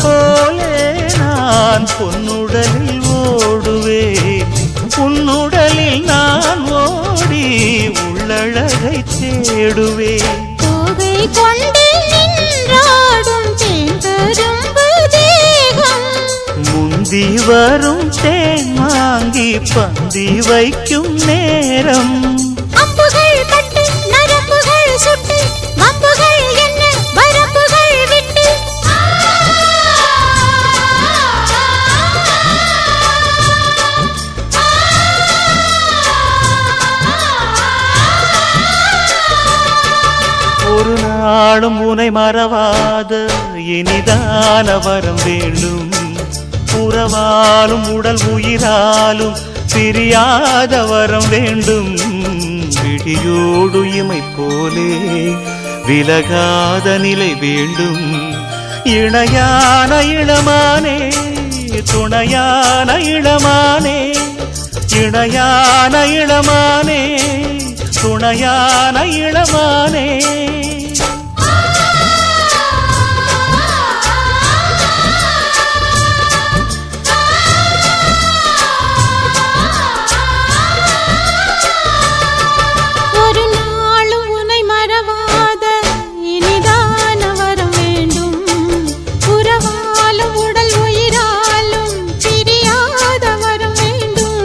போலே நான் பொன்னுடலில் ஓடுவேன், உன்னுடலில் நான் ஓடி உள்ளழகை தேடுவேன். தோகை கொண்டு நின்றாடும் தேன்பெரும்பு தேகம், முந்தி வரும் தேன் வாங்கி பந்தி வைக்கும் நேரம். அம்புகள் பட்டு நரம்புகள் சுட்டு வம்புகள் என்ன வரம்புகள் விட்டு ஒரு நாளும் உனை மறவாத இனிதான வரம் வேண்டும். உறவாலும் உடல் உயிராலும் பிரியாத வரம் வேண்டும். விடியோடு இமை போலே விலகாத நிலை வேண்டும். இணையான இளமானே துணையான இளமானே, இணையான இளமானே துணையான இளமானே. ஒரு நாளும் உன்னை மறவாத இனிதான வரம் வேண்டும். உறவாலும் உடல் உயிராலும் பிரியாத வரம் வேண்டும்.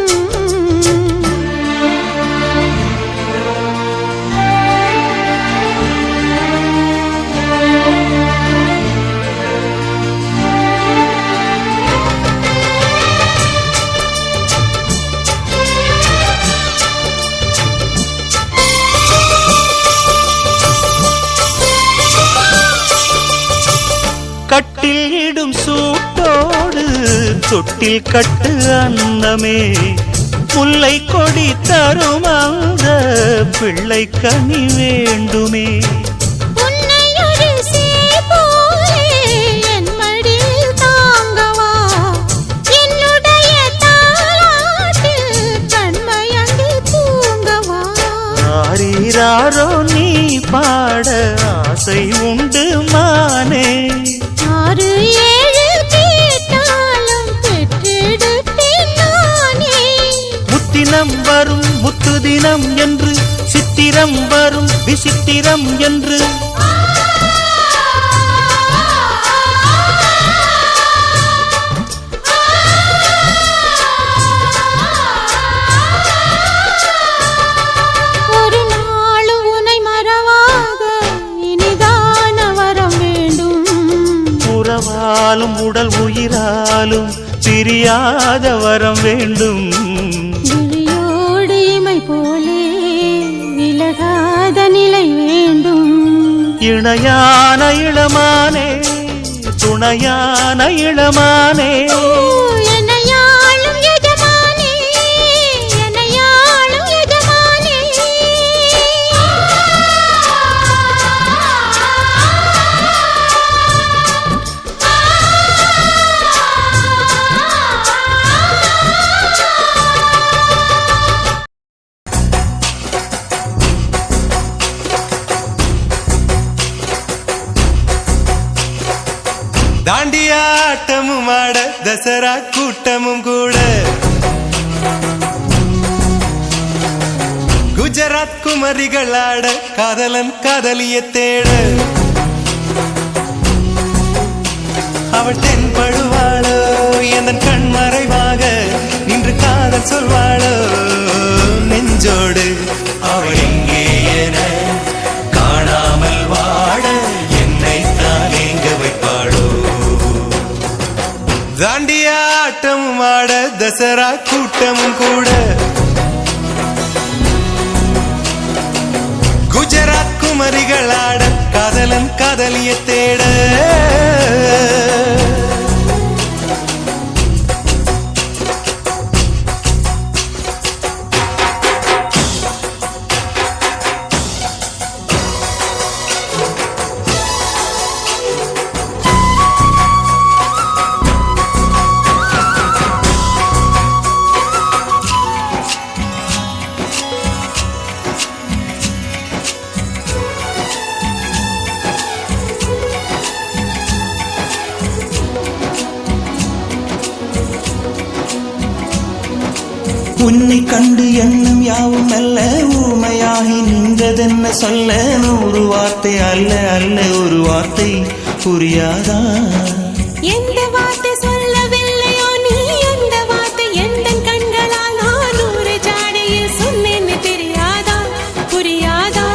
கட்டில் இடும் சூட்டோடு தொட்டில் கட்டு அன்னமே, முல்லை கொடி தரும் அந்த பிள்ளை கனி வேண்டுமே. உன்னை ஒரு சேய் போலே என் மடியில் தாங்கவா, என்னுடைய தாலாட்டில் கண்மயங்கி தூங்கவா. ஆரீராரோ நீ பாட ஆசை உண்டு மானே, ஆறு ஏழு கேட்டாலும் பெற்றெடுத்தேன் நானே. முத்தினம் வரும் முத்து தினம் என்று, சித்திரம் வரும் விசித்திரம் என்று. ஒரு நாளும் உன்னை மறவாத இனிதான வரம் வேண்டும். உறவாலும் உடல் உயிராலும் பிரியாத வரம் வேண்டும். விழியோடு இமை போலே விலகாத நிலை வேண்டும். இணையான இளமானே துணையான இளமானே, என்னையாளும் எஜமானே, என்னையாளும் எஜமானே. தாண்டியாட்டமும் ஆட தசரா கூட்டமும் கூட, குஜராத் குமரிகள் ஆட காதலன் காதலிய தேட. அவள் தென்படுவாளோ என் கண் மறைவாக நின்று காதல் சொல்வாளோ நெஞ்சோடு. அவள் எங்கே என காணாமல் வாட என்னை தான் எங்க வைப்பாளோ. தாண்டியா தசரா கூட்டமும் கூட குஜராத் குமரிகளாட காதலன் காதலிய தேட உன்னை கண்டு எண்ணம் யாவும் அல்ல ஊமையாகி நின்றதென்ன சொல்ல 100 வார்த்தை அல்ல அல்ல ஒரு வார்த்தை புரியாதா எந்த வார்த்தை சொல்லவில்லையோ நீ அந்த வார்த்தை எந்த கண்களால் 100 ஜாடையில் சொன்னேன்னு தெரியாதா புரியாதா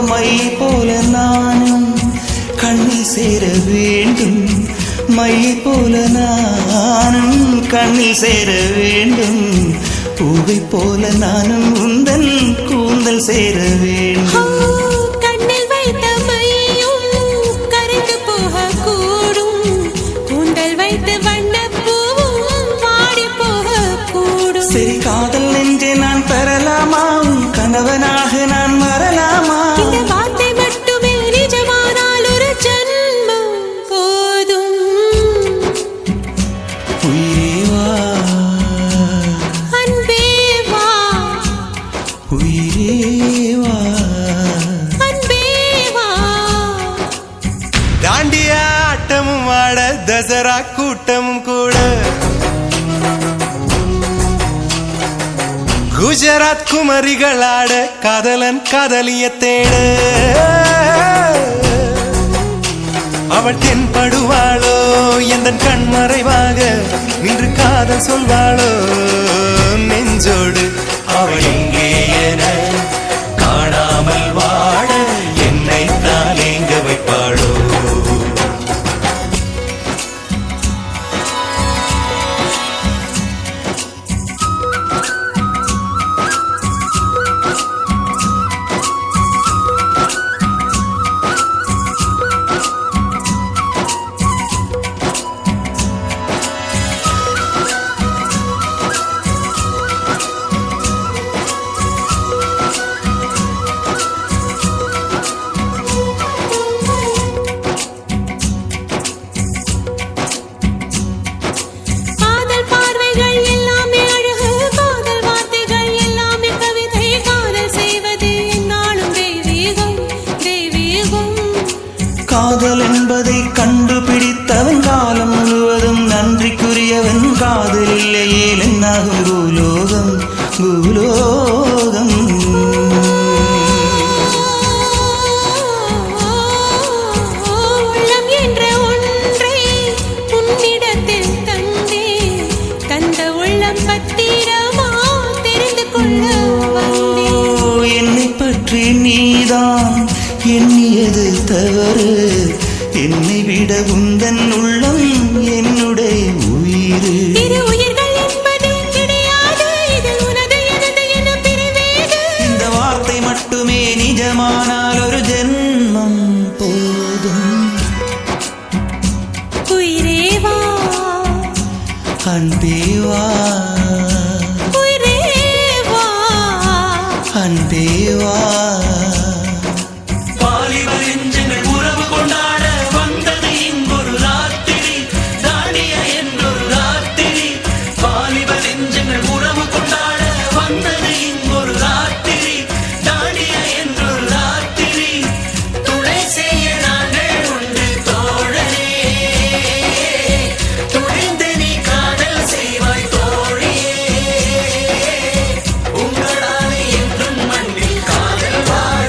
மை போல நானும் கண்ணில் சேர வேண்டும் மை போல நானும் கண்ணில் சேர வேண்டும் பூவை போல நானும் உந்தன் கூந்தல் சேர வேண்டும் கண்ணில் வைத்த மையும் கரைந்து போக கூடும் கூந்தல் வைத்து வண்ணப்பூவும் வாடி போக கூடும் சரி காதல் நெஞ்சே நான் பெறலாமா கணவனாக நான் வரலாமா இந்த வார்த்தை மட்டுமே நிஜமானால் ஒரு ஜன்மம் போதும் உயிரே வா அன்பே வா உயிரே வா அன்பே வா தாண்டிய ஆட்டமும் ஆட தசரா கூட்டமும் கூட குஜராத் குமரிகளாட காதலன் காதலிய தேட அவள் தென்படுவாளோ எந்த கண்மறைவாக நின்று காதல் சொல்வாளோ நெஞ்சோடு அவள் எங்கே என காணாமல் வாழ என்னை தான் எங்க வைப்பாளோ காதல் பார்வைகள் எல்லாமே அழகு காதல் வார்த்தைகள் எல்லாமே கவிதை காதல் செய்வது என்னாலும் தெய்வீகம் தெய்வீகம் காதல் என்பதை கண்டுபிடித்தவன் காலம் முழுவதும் நன்றிக்குரியவன் காதல் இல்லையே என்னாகும் பூலோகம் பூலோகம் உள்ளம் என்ற ஒன்றை உன்னிடத்தில் தந்தே தந்த உள்ளம் பத்திரமா தெரிந்து கொள்ள வந்தேன் என்னை பற்றி நீதான் எண்ணியது தவறு என்னை விட உந்தன் உள்ளம் என்னுடைய உயிர் இரு உயிர்கள் என்பது கிடையாது இதில் உனது எனது என பிரிவேது இந்த வார்த்தை மட்டுமே நிஜமானால் ஒரு ஜென்மம் போதும் உயிரே வா அன்பே வா உயிரே வா அன்பே வா வாலிபரிஞ்சங்கள் உறவு கொண்டாட வந்தது இங்கொரு ராத்திரி தாண்டிய என்றொரு ராத்திரி வாலிபரிஞ்சங்கள் உறவு கொண்டாட வந்தது இங்கொரு ராத்திரி தாண்டிய என்றொரு ராத்திரி துணை செய்ய நாங்கள் உண்டு தோழனே துணிந்து நீ காதல் செய்வாய் தோழியே உங்களாலே என்றும் மண்ணில் காதல் வாழ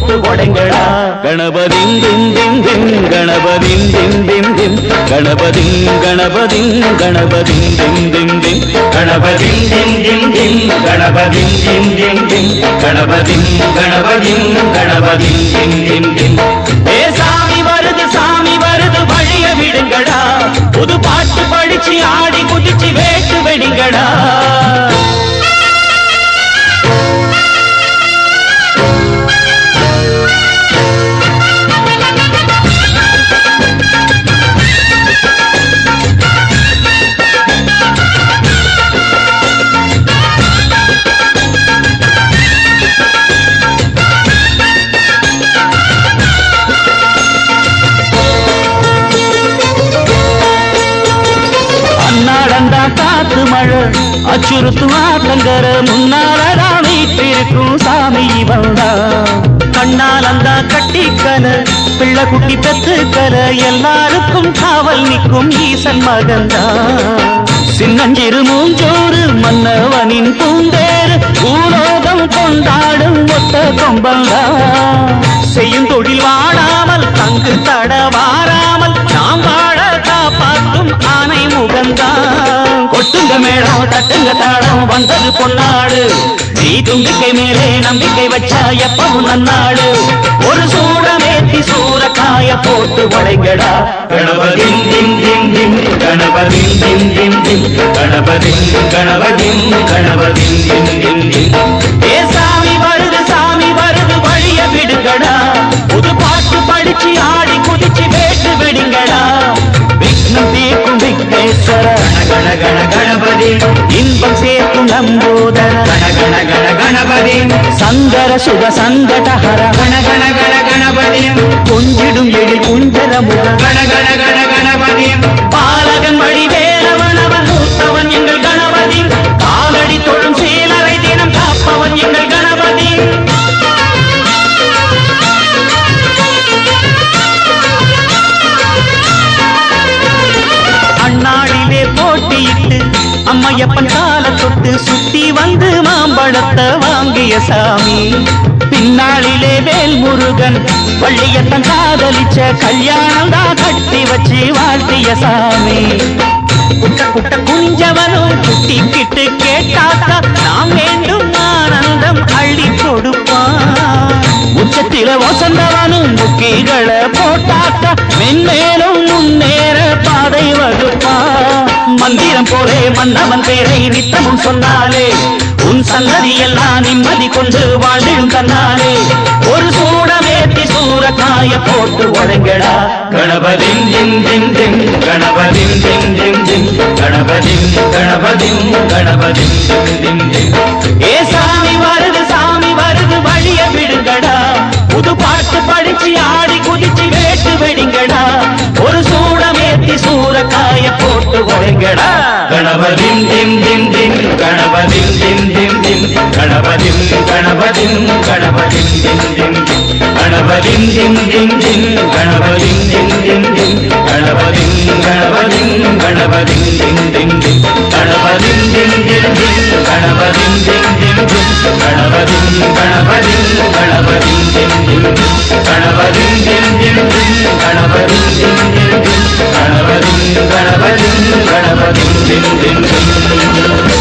போட்டு உடைங்கடா கணபதி திம் திம் திம் கணபதி திம் திம் திம் கணபதி கணபதி கணபதி திம் திம் திம் கணபதி திம் திம் திம் கணபதி திம் திம் திம் கணபதி கணபதி கணபதி திம் திம் திம் ஏ சாமி வருது வழிய விடுங்கடா புது பாட்டு படிச்சு ஆடி குதிச்சு வேட்டு வெடிங்கடா காத்து மழை அச்சுறுத்து ஆத்தங்கர முன்னாலடா வீட்டிருக்கும் சாமி வந்தா கண்ணால் அந்த கட்டிக்கல பிள்ளை குட்டி பெத்துக்கல எல்லாருக்கும் காவல் நிற்கும் ஈசன் மகந்தா சின்னஞ்சிறு மூஞ்சோறு மன்னவனின் பூந்தேறு பூலோகம் கொண்டாடும் ஒத்த கொம்பந்தா செய்யும் தொழில் வாழாமல் தங்கு தட வாராமல் நாம் வாழ காப்பாற்றும் ஆனை முகந்தா கொட்டுங்க மேடம் தட்டுங்க தாடம் வந்தது பொன்னாடு நீ தும்பிக்கை மேலே நம்பிக்கை வச்சா எப்பவும் நன்னாடு ஒரு சூடமேத்தி சூறக்காய போட்டு வளைங்கடா கணபதி திம் திம் திம் கணபதி திம் திம் திம் கணபதி கணபதி கணபதி திம் திம் திம் ஏ சாமி வருது வழிய விடுங்கடா புது பாட்டு படிச்சு ஆடி குதிச்சு வேட்டு வெடிங்கடா விக்னம் தீர்க்கும் விக்னேஸ்வர கண கண கணபதி இன்பம் சேர்க்கும் நம்போதர கண கண கண கணபதி சங்கர சுக சங்கடஹர கண கண கண கணபதி கொஞ்சிடும் எழில் குஞ்சர முக கண கண கண கணபதி பாலகன் வழி வேலவனவன் மூத்தவன் எங்கள் கணபதி காலடி தொழும் சீலரை தினம் காப்பவன் எங்கள் கணபதி அந்நாளிலே போட்டியிட்டு அம்மையப்பன் கால தொட்டு சுத்தி வந்து மாம்பழத்தை வாங்கிய சாமி பின்னாளிலே வேல் முருகன் வள்ளியத்தன் காதலிச்ச கல்யாணம் தான் கட்டி வச்சு வாழ்த்திய சாமி குட்ட குட்ட குஞ்சவனும் குட்டிக்கிட்டு கேட்டாக்கா நாம் வேண்டும் ஆனந்தம் அள்ளி கொடுப்பான் உச்சத்தில வசந்தவனும் முக்கிகளை போட்டாக்கா மென்மேலும் முன்னேற பாதை வகுப்பான் மந்திரம் போலே மன்னவன் பேரை நித்தமும் சொன்னாலே உன் சன்னதி எல்லாம் நிம்மதி கொண்டு வாழ்ந்திடும் தன்னாலே ஒரு சூடமேத்தி சூறக்காய போட்டு உடைங்கடா கணபதி திம் திம் திம் கணபதி திம் திம் திம் கணபதி கணபதி கணபதி திம் திம் திம் ஏ சாமி வருது வழிய விடுங்கடா புது பாட்டு படிச்சு ஆடி குதிச்சு வேட்டு வெடிங்கடா ஒரு சூடமேத்தி சூறக்காய போட்டு உடைங்கடா கணபதி திம் திம் திம் கணபதி திம் திம் திம் கணபதி கணபதி கணபதி திம் திம் திம் கணபதி திம் திம் திம் கணபதி திம் திம் திம் கணபதி கணபதி கணபதி திம் திம் திம் கணபதி திம் திம் திம் கணபதி திம் திம் திம் கணபதி கணபதி கணபதி திம் திம் திம் கணபதி திம் திம் திம் கணபதி திம் திம் திம் கணபதி கணபதி கணபதி திம் திம் திம்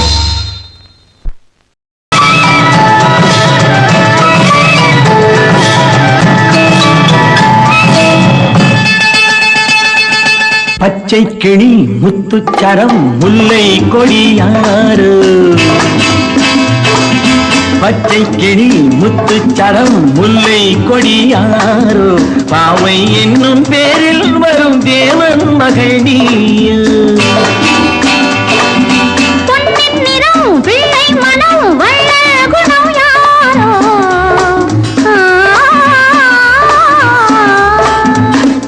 பச்சை கிளி முத்துச்சரம் முல்லை கொடியாறு பச்சை கிளி முத்துச்சரம் முல்லை கொடியாறு பாவை என்னும் பேரில் வரும் தேவன் மகள் நீயு பொன்னின் நிறம் பிள்ளை மனம் வள்ள குணம் யாரோ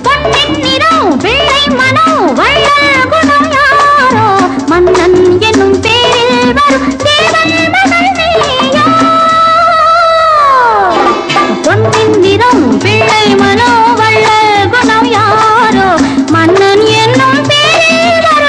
பொன்னின் நிறம் பிள்ளை மனம் வள்ள குணம் யாரோ மன்னன் என்னும் பேரில் வரும் தேவன் மகள் நீயோ பொன்னின் நிறம் பிள்ளை மனோ வள்ள குணம் யாரோ மன்னன் என்னும் பேரில் வரும்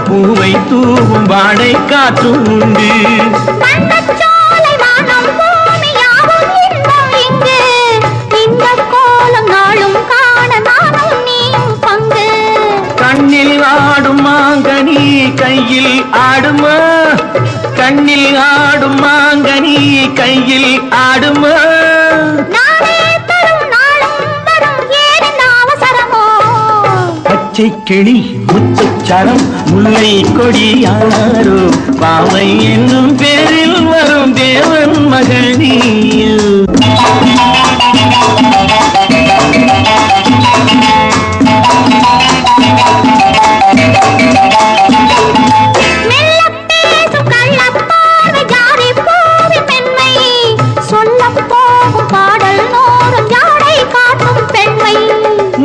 பூவை தூவும் வாடை காற்றும் உண்டு. வண்ணச்சோலை வானம் பூமி யாவும் இன்பம் இங்கு. இந்த கோலம் நாளும் காண நானும் நீயும் பங்கு. கண்ணில் ஆடும் மாங்கனி கையில் ஆடுமா, கண்ணில் ஆடும் மாங்கனி கையில் ஆடுமா. நானே தரும் நாளும் வரும் ஏன் அவசரமோ. பச்சை கிளி முத்துச்சரம் முல்லை கொடி யாரோ, பாவை என்னும் பேரில் வரும் தேவன் மகள் நீயோ.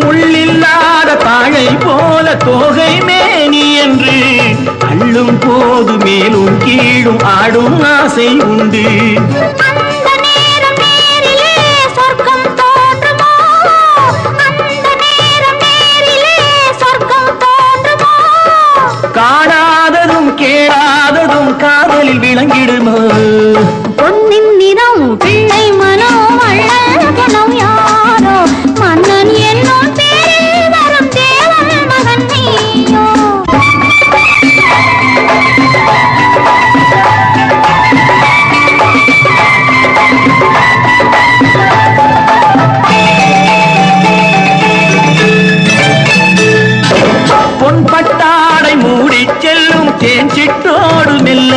முள்ளில்லாத தாழை போல தோகை மேனி என்று அள்ளும் போது மேலும் கீழும் ஆடும் ஆசை உண்டு. அந்த நேரம் நேரிலே சொர்க்கம் தோன்றுமோ. அந்த நேரம் நேரிலே சொர்க்கம் தோன்றுமோ. காணாததும் கேளாததும் காதலில் விளங்கிடுமோ. பொன்னின் நிறம் பிள்ளை மனம் அழகனம் யாரோ. மன்னன் என்னும் பேரில் வரும் தேவன் மகன் நீயோ. பொன் பட்டாடை மூடி செல்லும் தேன் சிட்டோடு மெல்ல,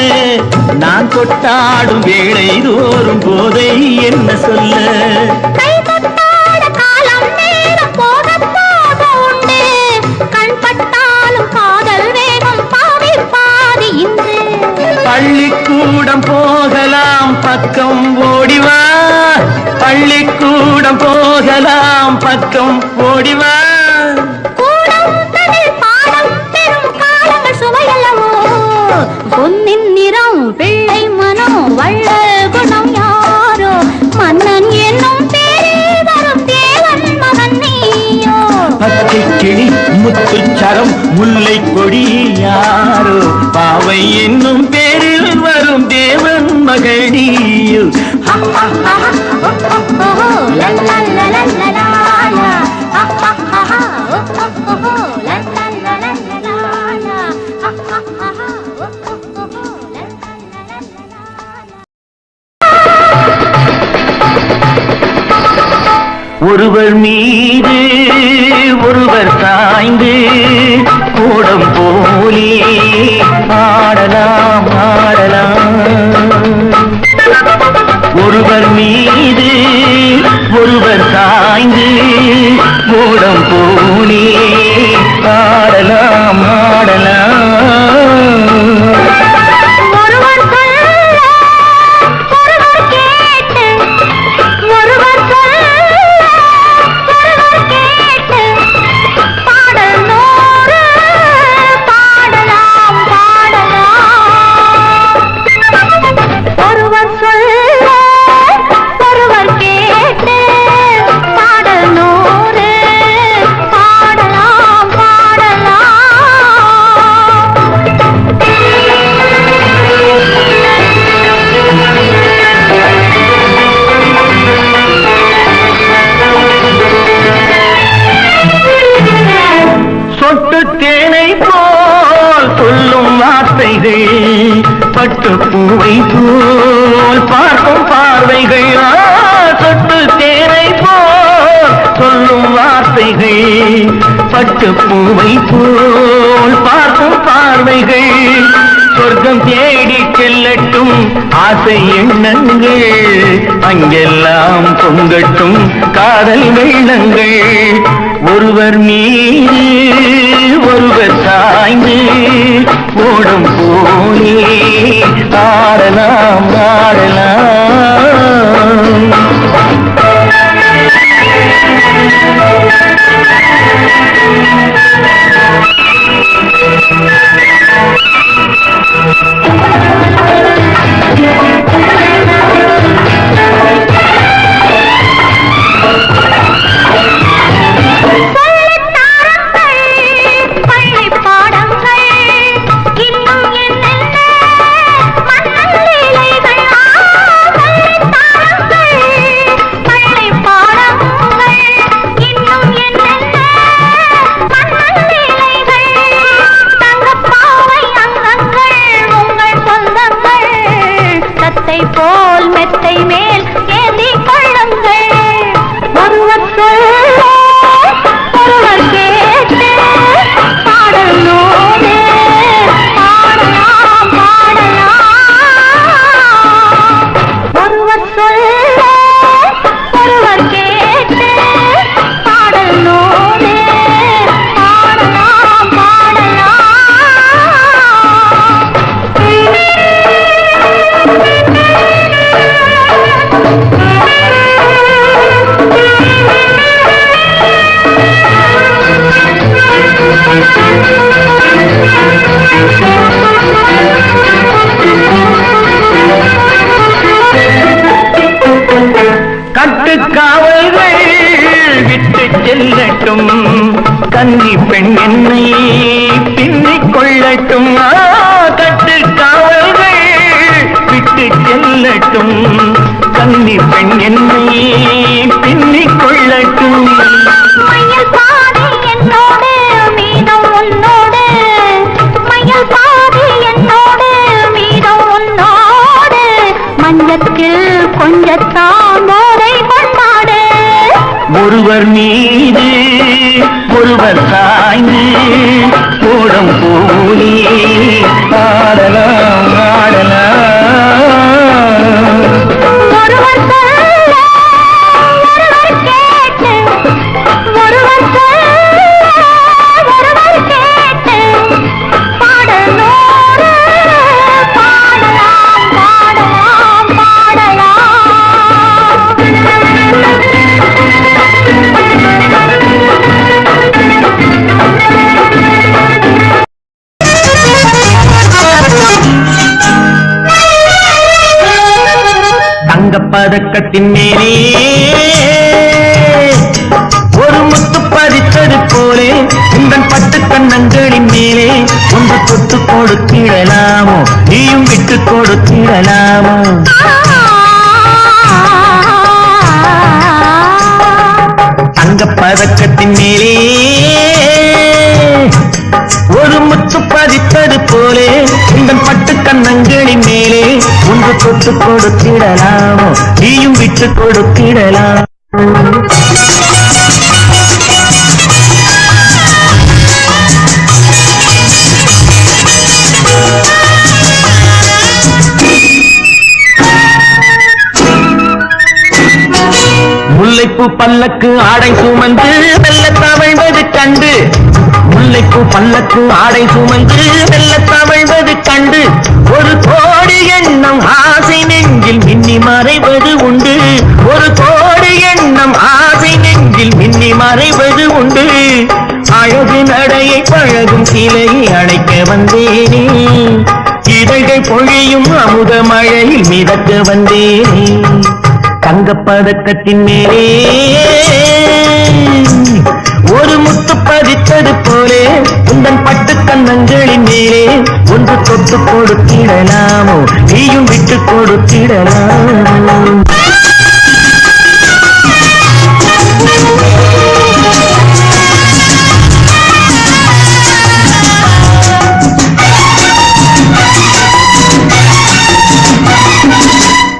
நான் கொட்டாடும் வேளை தோறும் போதை என்ன சொல்ல. கை தொட்டாட காலம் நேரம் போக போக உண்டு. கண் பட்டாலும் காதல் வேகம் பாதி பாதி இன்று. பள்ளிக்கூடம் போகலாம் பக்கம் ஓடிவா, பள்ளிக்கூடம் போகலாம் பக்கம் ஓடிவா. கூடம் தனில் பாடம் பெரும் காலங்கள் சுவையல்லவோ. பொன்னின் நிறம் பிள்ளை மனம் வள்ளல் குணம் யாரோ. மன்னன் என்னும் பேரில் வரும் தேவன் மகன் நீயோ. பச்சை கிளி முத்துச்சரம் முல்லை கொடி யாரோ, பாவை என்னும் பேரில் வரும் தேவன் மகள் நீயோ. ஒருவர் மீது ஒருவர் சாய்ந்து கூடம் போலே ஆடலாம் ஆடலாம். ஒருவர் மீது ஒருவர் சாய்ந்து கூடம் போலே ஆடலாம் ஆடலாம். ஒருவர் சொல்ல ஒருவர் கேட்டு, ஒருவர் சொல்ல ஒருவர் கேட்டு, பாடல் நூறு பாடலாம் பாடலாம். ஒருவர் சொல்ல ஒருவர் கேட்டு, பாடல் நூறு பாடலாம் பாடலாம். சொட்டு தேனை போல் சொல்லும் வார்த்தைகள், பட்டு பூவை போல் பார்க்கும் பார்வைகள். சொட்டு தேனை போல் சொல்லும் வார்த்தைகள், பட்டு பூவை போல் பார்க்கும் பார்வைகள். சொர்க்கம் தேடி செல்லட்டும் ஆசை எண்ணங்கள், அங்கெல்லாம் பொங்கட்டும் காதல் வெள்ளங்கள். ஒருவர் மீது ஒருவர் சாய்ந்து ஓடும் போலே ஆடலாம் ஆடலாம். பள்ளி பாடங்கள் ஒருவர் மீது ஒருவர் சாய்ந்து கூடம் போலி ஆடலாம் ஆடலாம். ஒருவர் சொல்ல ஒருவர் கேட்டு ஒருவர் சொல்ல ஒருவர் கேட்டு பாடலோடு பாடலாம் பாடலாம் பாடலாம். தங்கப்பதக்கத்தின் மேலே ஒரு முத்து பதித்தது போலே உங்கள் பட்டு கண்ணங்களின் மேலே ஒன்று தொட்டு கொடுத்திடலாமோ நீயும் விட்டு கொடுத்திடலாமோ. தங்கப்பதக்கத்தின் மேலே ஒரு முத்து பதித்தது போலே உங்கள் பட்டு கண்ணங்களின் மேலே ஒன்று தொட்டு கொடுத்திடலாமோ நீயும் விட்டு கொடுத்திடலாம். முல்லைப்பூ பல்லக்கு ஆடை சுமந்து மெல்ல தவழ்வது கண்டு முல்லைப்பூ பல்லக்கு ஆடை சுமந்து மெல்ல தவழ்வது கண்டு ஒரு கோடி எண்ணம் ஆசை நெஞ்சில் மின்னி மறைவது உண்டு. ஒரு கோடி எண்ணம் ஆசை நெஞ்சில் மின்னி மறைவது உண்டு. அழகு நடையை பழகும் சிலையை அழைக்க வந்தேனே இதழ்கள் பொழியும் அமுத மழையில் மிதக்க வந்தேனே. தங்கப்பதக்கத்தின் மேலே ஒரு முத்து பதித்தது போலே உங்கள் பட்டு கண்ணங்களின் மேலே ஒன்று தொட்டு கொடுத்திடலாமோ நீயும் விட்டு கொடுத்திடலாம்.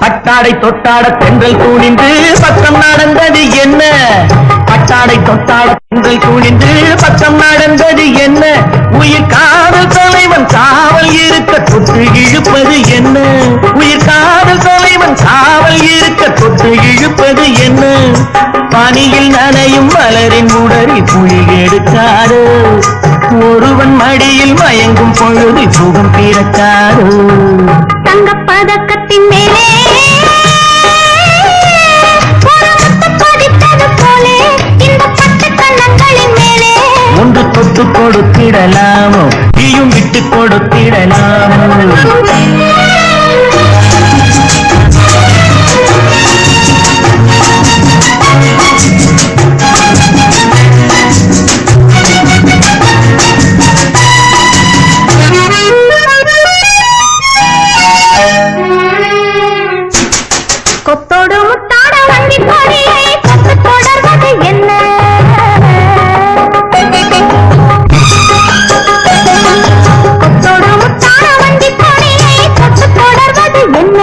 பட்டாடை தொட்டாட தென்றல் கூடிந்து பக்கம் நடந்தது என்ன? பட்டாடை தொட்டாட தென்றல் கூடிந்து பக்கம் நடந்தது என்ன? உயிர் காதல் தலைவன் காவல் இருக்க தொட்டு இழுப்பது என்ன? உயிர் காதல் தலைவன் காவல் இருக்க தொட்டு இழுப்பது என்ன? பனியில் நனையும் மலரின் உடலில் புலி எடுக்காது ஒருவன் மடியில் மயங்கும் பொழுது சுகம் பிறக்காது. தங்கப்பதக்கத்தின் மேலே ஒரு முத்து பதித்தது போலே இந்த பட்டு கண்ணங்களின் மேலே ஒன்று தொட்டு கொடுத்திடலாமோ நீயும் விட்டு கொடுத்திடலாமோ. கொத்தோடு முத்தாட வண்டி கொடியை கொத்து தொடர்வது என்ன? கொத்தோடு முத்தாட வண்டி கொடியை கொத்து தொடர்வது என்ன?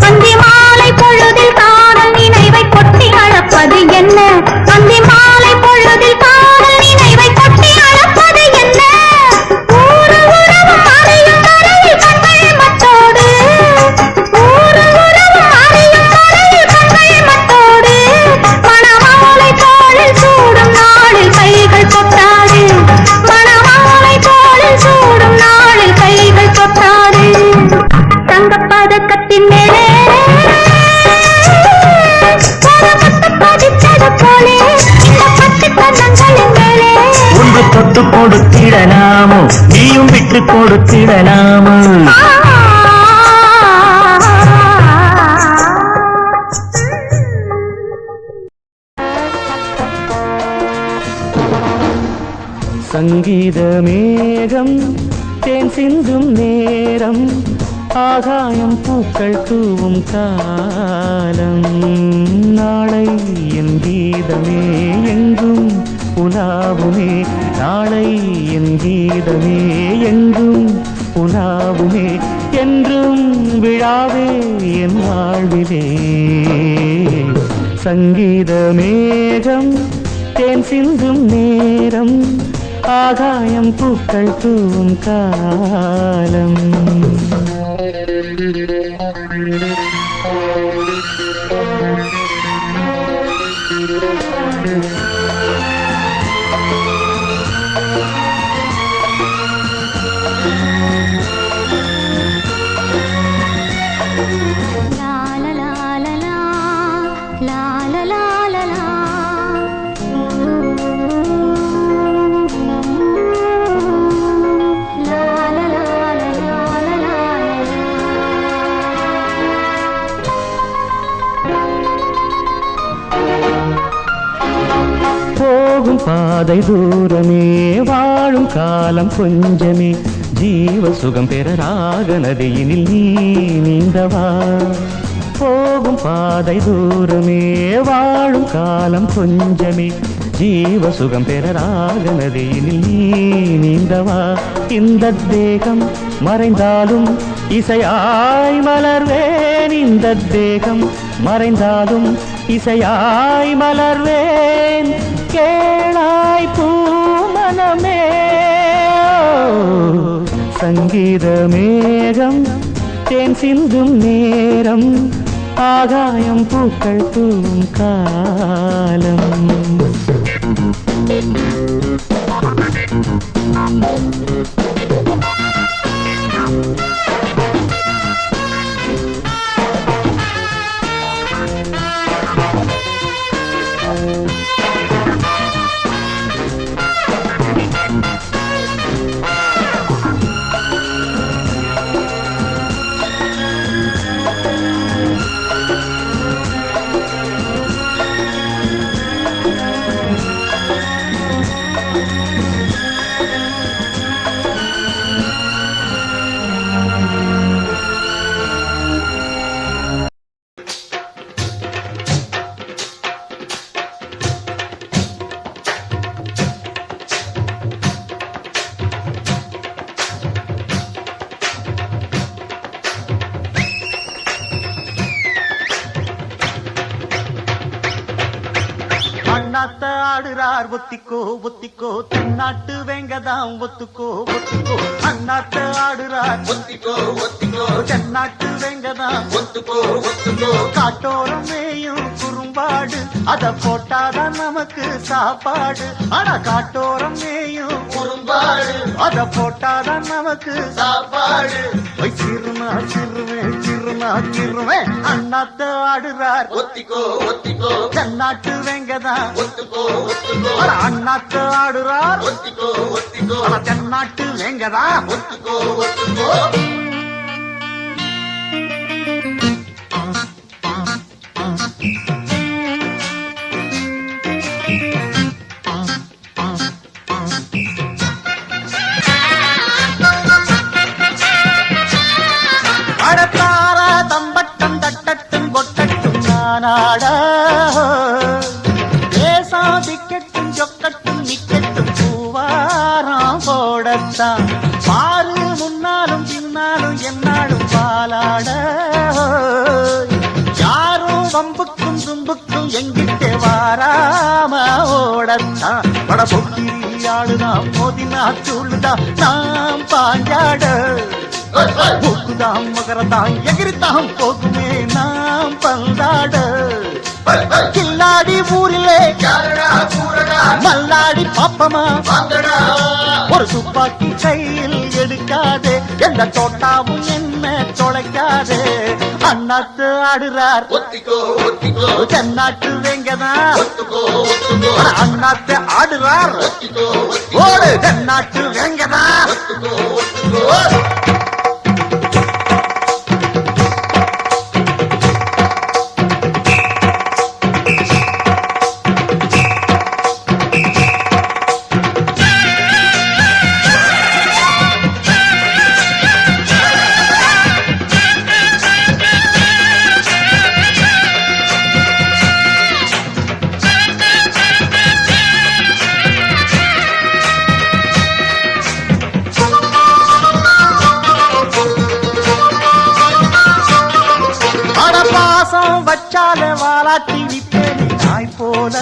அந்தி மாலை பொழுதில் காதல் நினைவை கொட்டி அளப்பது என்ன? அந்தி மாலை பொழுதில் காதல் நினைவை கொட்டி அளப்பது என்ன? ஊரு உறவு மறையும் வரையில் கண்கள் மத்தோடு ஊரு உறவு மறையும் வரையில் கண்கள் மத்தோடு மணமாலை தோளில் சூடும் நாளில் கைகள் தொட்டாது மணமாலை தோளில் சூடும் நாளில் கைகள் தொட்டாது. தங்கப்பதக்கத்தின் மேலே பதித்தது போலே இந்த பட்டு கண்ணங்களின் மேலே ஒன்று தொட்டு கொடுத்திடலாமோ நீயும் விட்டு கொடுத்திடலாமோ. சங்கீத மேகம் தேன் சிந்தும் நேரம் ஆகாயம் பூக்கள் தூவும் காலம் நாளை என் கீதமே எங்கும் உலாவுமே நாளை என் கீதமே எங்கும் உலாவுமே என்றும் விழாவே என் வாழ்விலே சங்கீத மேகம் தேன் சிந்தும் நேரம் ஆகாயம் பூக்கள் தூவும் காலம். போகும் பாதை தூரமே வாழும் காலம் கொஞ்சமே ஜீவ சுகம் பெற ராக நதியினில் நீ நீந்தவா. போகும் பாதை தூரமே வாழும் காலம் கொஞ்சமே ஜீவ சுகம் பெற ராக நதியினில் நீ நீந்தவா. இந்த தேகம் மறைந்தாலும் இசையாய் மலர்வேன். இந்த தேகம் மறைந்தாலும் இசையாய் மலர்வேன். கேளாய் பூமனமே. சங்கீத மேகம் தேன் சிந்தும் நேரம் ஆகாயம் பூக்கள் தூவும் காலம். அண்ணாத்த ஆடுறார் ஒத்திக்கோ ஒத்திக்கோ தென்னாட்டு வேங்கதாம் ஒத்துக்கோ ஒத்துக்கோ. அண்ணாத்த ஆடுறார் ஒத்திக்கோ ஒத்திக்கோ தென்னாட்டு வேங்கதாம் ஒத்துக்கோ ஒத்துக்கோ. காட்டோரம் மேயும் குறும்பாடு அத போட்டாதான் நமக்கு சாப்பாடு. ஆனா காட்டோரம் மேயும் குறும்பாடு அத போட்டாதான் நமக்கு சாப்பாடு. சிறுமா சிறுவேன் சிறுமா சிறுவேன். அண்ணாத்த ஆடுறார் ஒத்திக்கோ ஒத்திக்கோ தென்னாட்டு வேங்கதான் ஒத்துக்கோ ஒத்துக்கோ. அண்ணாத்த ஆடுறார் ஒத்திக்கோ ஒத்திக்கோ தென்னாட்டு வேங்கதான் ஒத்துக்கோ ஒத்துக்கோ. அடத்தார தம்பட்டம் தட்டட்டும் கொட்டட்டும் நானாட தேசாதிக்கட்டும் சொக்கட்டும் நிக்கட்டும் பூவாராம் போடத்தான். பாரு முன்னாலும் பின்னாலும் என்னாலும் பாலாட யாரும் வம்புக்கும் தும்புக்கும் எங்கிட்டே வாராம ஓடத்தான். பட பொக்கிரியாடுதான் மோதினா தூளுதான் நாம் பாஞ்சாட. மூக்குதாம் மகரதாம் எகிரித்தாம் போகுமே நாம் பந்தாட. கில்லாடி ஊரிலே மல்லாடி பாப்பமா ஒரு துப்பாக்கி கையில் எடுக்காதே. எந்த தோட்டாவும் என்ன தொலைக்காதே. அண்ணாத்து ஆடுறார் ஒத்திக்கோ ஒத்திக்கோ தென்னாட்டு வேங்கதான் ஒத்துக்கோ ஒத்துக்கோ. அண்ணாத்து ஆடுறார் ஒத்திக்கோ ஒத்திக்கோ ஓடு தென்னாட்டு வேங்கதான் ஒத்துக்கோ ஒத்துக்கோ. வச்சால வாலாட்டி நிப்பேன் போல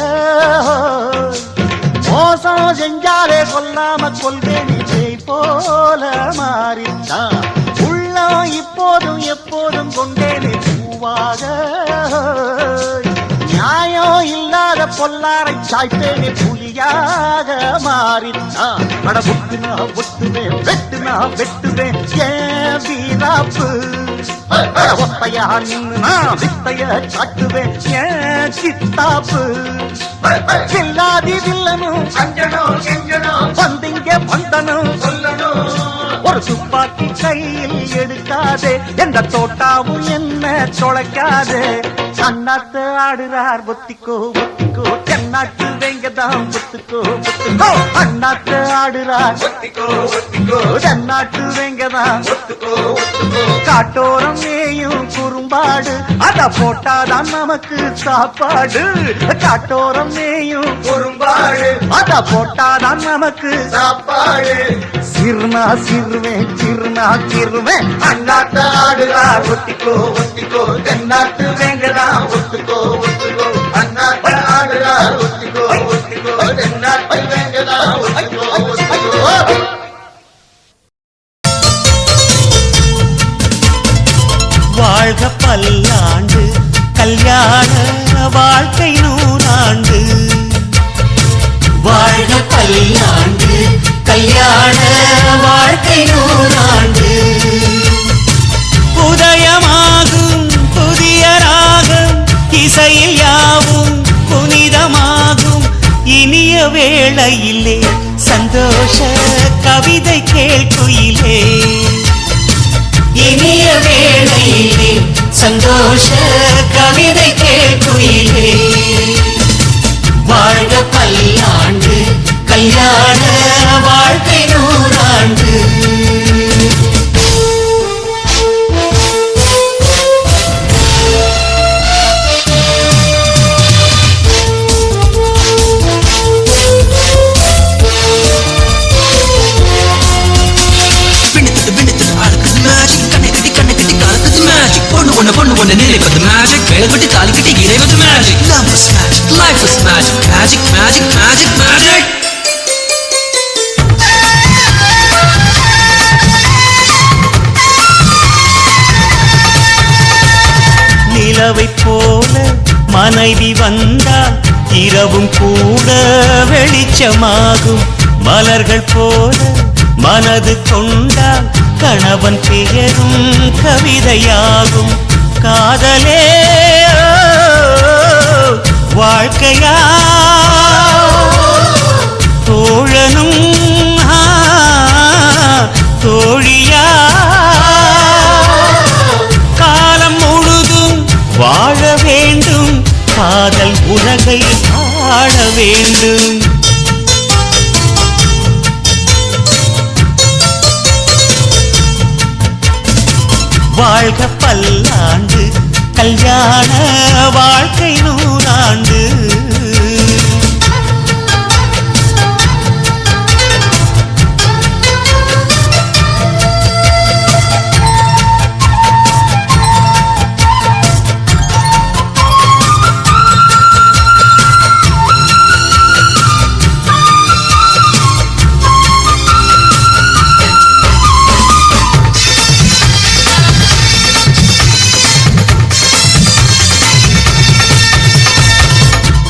மோசம் செஞ்சாலே கொல்லாம கொள்வேன் விஜய் போல மாறித்தான் உள்ளம் இப்போதும் எப்போதும் கொண்டேனே பூவாக நியாயம் இல்லாத பொல்லாரை சாய்ப்பேனே புலியாக மாறித்தான் அட புட்டுனா புட்டுவேன் வெட்டுனா வெட்டுவேன் ஏன் வீராப்பு ஒத்தையா நின்று நான் வித்தைய காட்டுவேன் ஏன் சித்தாப்பு இல்லாதி வில்லனும் அஞ்சனும் கெஞ்சனும் வந்திங்க வந்தனும் சொல்லணும் ஒரு துப்பாக்கி கையில் எடுக்காதே எந்த தோட்டாவும் என்ன தொலைக்காதே அண்ணாத்து ஆடுறார் ஒத்திக்கோ ஒத்திக்கோ தென்னாட்டு வேங்கதான் ஒத்துக்கோ ஒத்துக்கோ அண்ணாத்து ஆடுறார் ஒத்திக்கோ ஒத்திக்கோ தென்னாட்டு வேங்கதான் ஒத்துக்கோ ஒத்துக்கோ காட்டோரம் மேயும் குறும்பாடு அத போட்டாதான் நமக்கு சாப்பாடு காட்டோரம் மேயும் குறும்பாடு அத போட்டாதான் நமக்கு சாப்பாடு சிறுனா சிறுவேன் சிறுனா சிறுவேன் அண்ணாத்து ஆடுறார் ஒத்திக்கோ ஒத்திக்கோ தென்னாட்டு வேங்கதான் ஒத்துக்கோ ஒத்துக்கோ அண்ணாத்து ஆடுறார் ஒத்திக்கோ ஒத்திக்கோ தென்னாட்டு வேங்கதான் ஒத்துக்கோ ஒத்துக்கோ வாழ்க பல்லாண்டு கல்யாண வாழ்க்கை நூறாண்டு வாழ்க பல்லாண்டு கல்யாண வாழ்க்கை நூறாண்டு உதயமாகும் புதிய ராகம் இசையில் யாவும் புனிதமாகும் இனிய வேளையிலே சந்தோஷ கவிதை கேட்குயிலே இனிய வேளையிலே சந்தோஷ கவிதை கேட்குயிலே வாழ்க பல்லாண்டு கல்யாண வாழ்க்கை நூறாண்டு பொண்ணு பொண்ணு நிலை with the magic வேலகுட்டி தாலி கட்டி இறை with the magic love was magic life was magic magic magic magic magic நிலவை போல மனைவி வந்தால் இரவும் கூட வெளிச்சமாகும் மலர்கள் போல மனது கொண்டால் கணவன் பெயரும் கவிதையாகும் காதலே வாழ்க்கையா தோழனும் தோழியா காலம் முழுதும் வாழ வேண்டும் காதல் உலகை ஆள வேண்டும் வாழ்க பல்லாண்டு கல்யாண வாழ்க்கை நூறாண்டு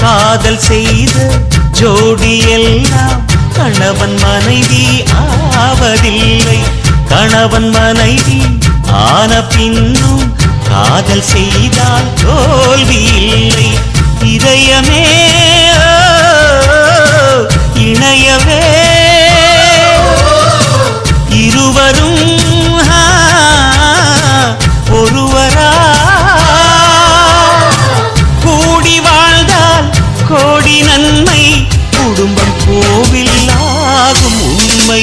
காதல் செய்த ஜோடி எல்லாம் கணவன் மனைவி ஆவதில்லை கணவன் மனைவி ஆன பின்னும் காதல் செய்தால் தோல்வி இல்லை இதயமே இணையவே இருவரும் ஒருவரா கூடி வாழ்ந்தால் கோடி நன்மை குடும்பம் கோவிலாகும் உண்மை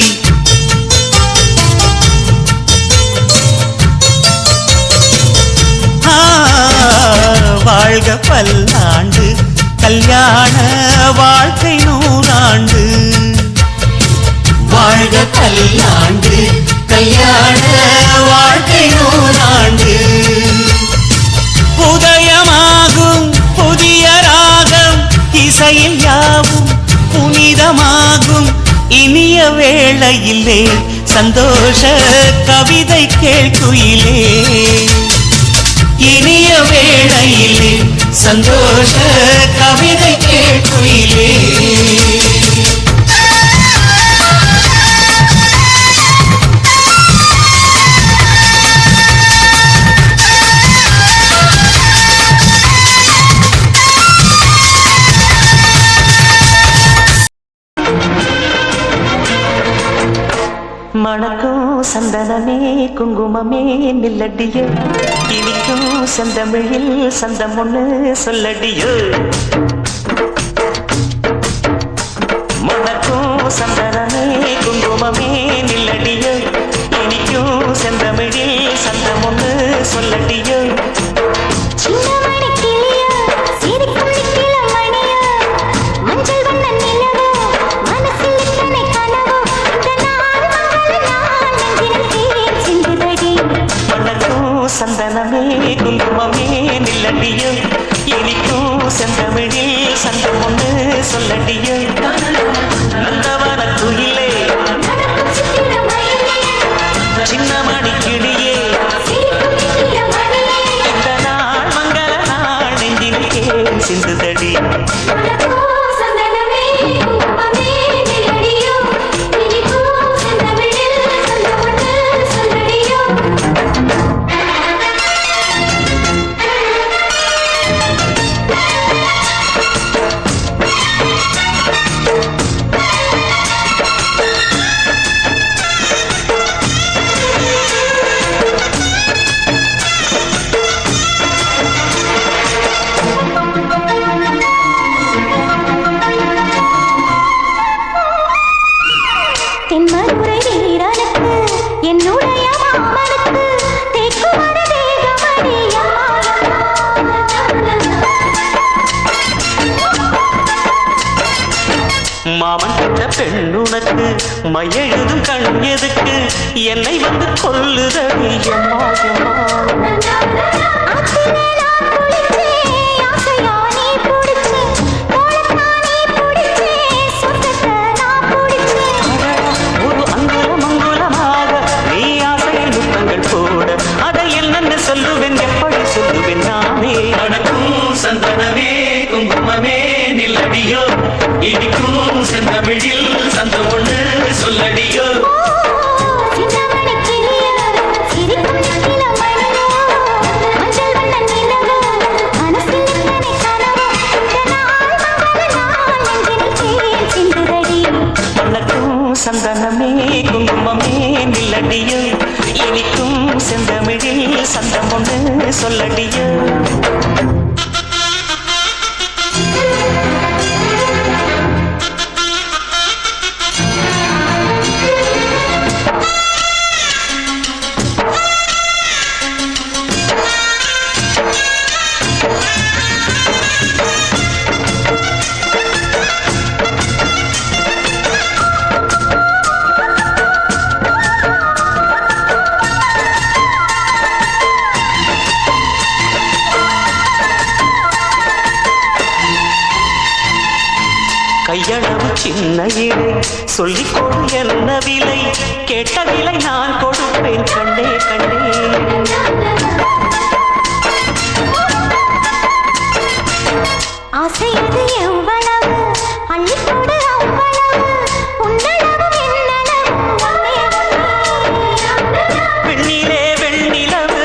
வாழ்க பல்லாண்டு கல்யாண வாழ்க்கை நூறாண்டு வாழ்க பல்லாண்டு கல்யாண வாழ்க்கை நூறாண்டு உதயமாகும் புதிய ராகம் வேளையிலே சந்தோஷ கவிதை கேள்குயிலே இனிய வேளையிலே சந்தோஷ கவிதை கேள்குயிலே மணக்கும் சந்தனமே குங்குமமே நில்லடியோ இனிக்கும் செந்தமிழில் சந்தம் ஒண்ணு சொல்லடியோ மணக்கும் சந்தனமே குங்குமமே நில்லடியோ இனிக்கும் செந்தமிழில் சந்தம் ஒண்ணு சொல்லடியோ சந்தனமே குங்குமமே நில்லடியோ இனிக்கும் செந்தமிழில் சந்தம் ஒண்ணு சொல்லடியோ நந்தவன குயிலே சின்ன மணி கிளியே இந்த நாள் மங்கள நாள் நெஞ்சிலே சிந்துதடி மாமன் கிட்ட பெண்ணுனக்கு மையெழுதும் கண் எதுக்கு என்னை வந்து கொல்லுதடி அம்மா ஒரு அங்குலம் அங்குலமாக நீ ஆசையில் முத்தங்கள் போட அதை என்னென்ன சொல்லுவேன் எப்படி சொல்லுவேன் நானே மணக்கும் சந்தனமே குங்குமமே நில்லடியோ இனிக்கும் செந்தமிழில் சந்தம் ஒண்ணு சொல்லடியோ மணக்கும் சந்தனமே குங்குமமே நில்லடியோ இனிக்கும் செந்தமிழில் சந்தம் ஒண்ணு சொல்லடியோ கையளவு சின்ன இலை சொல்லிக் கொடு என்ன விலை கேட்ட விலை நான் கொடுப்பேன் கண்ணே கண்ணே ஆசையது எவ்வளவு அள்ளிக்கொடு அவ்வளவு உன்னளவும் பெண்ணிலே வெண்ணிலவு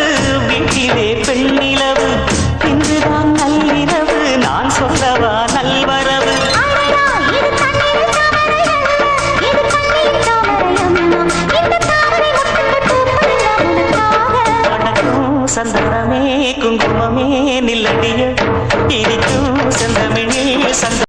வீட்டிலே பெண்ணிலவு இன்றுதான் நள்ளிரவு நான் சொல்லவா நல்வரவு சந்தனமே குங்குமமே நில்லடிய இனிக்கும் செந்தமிழில் சந்த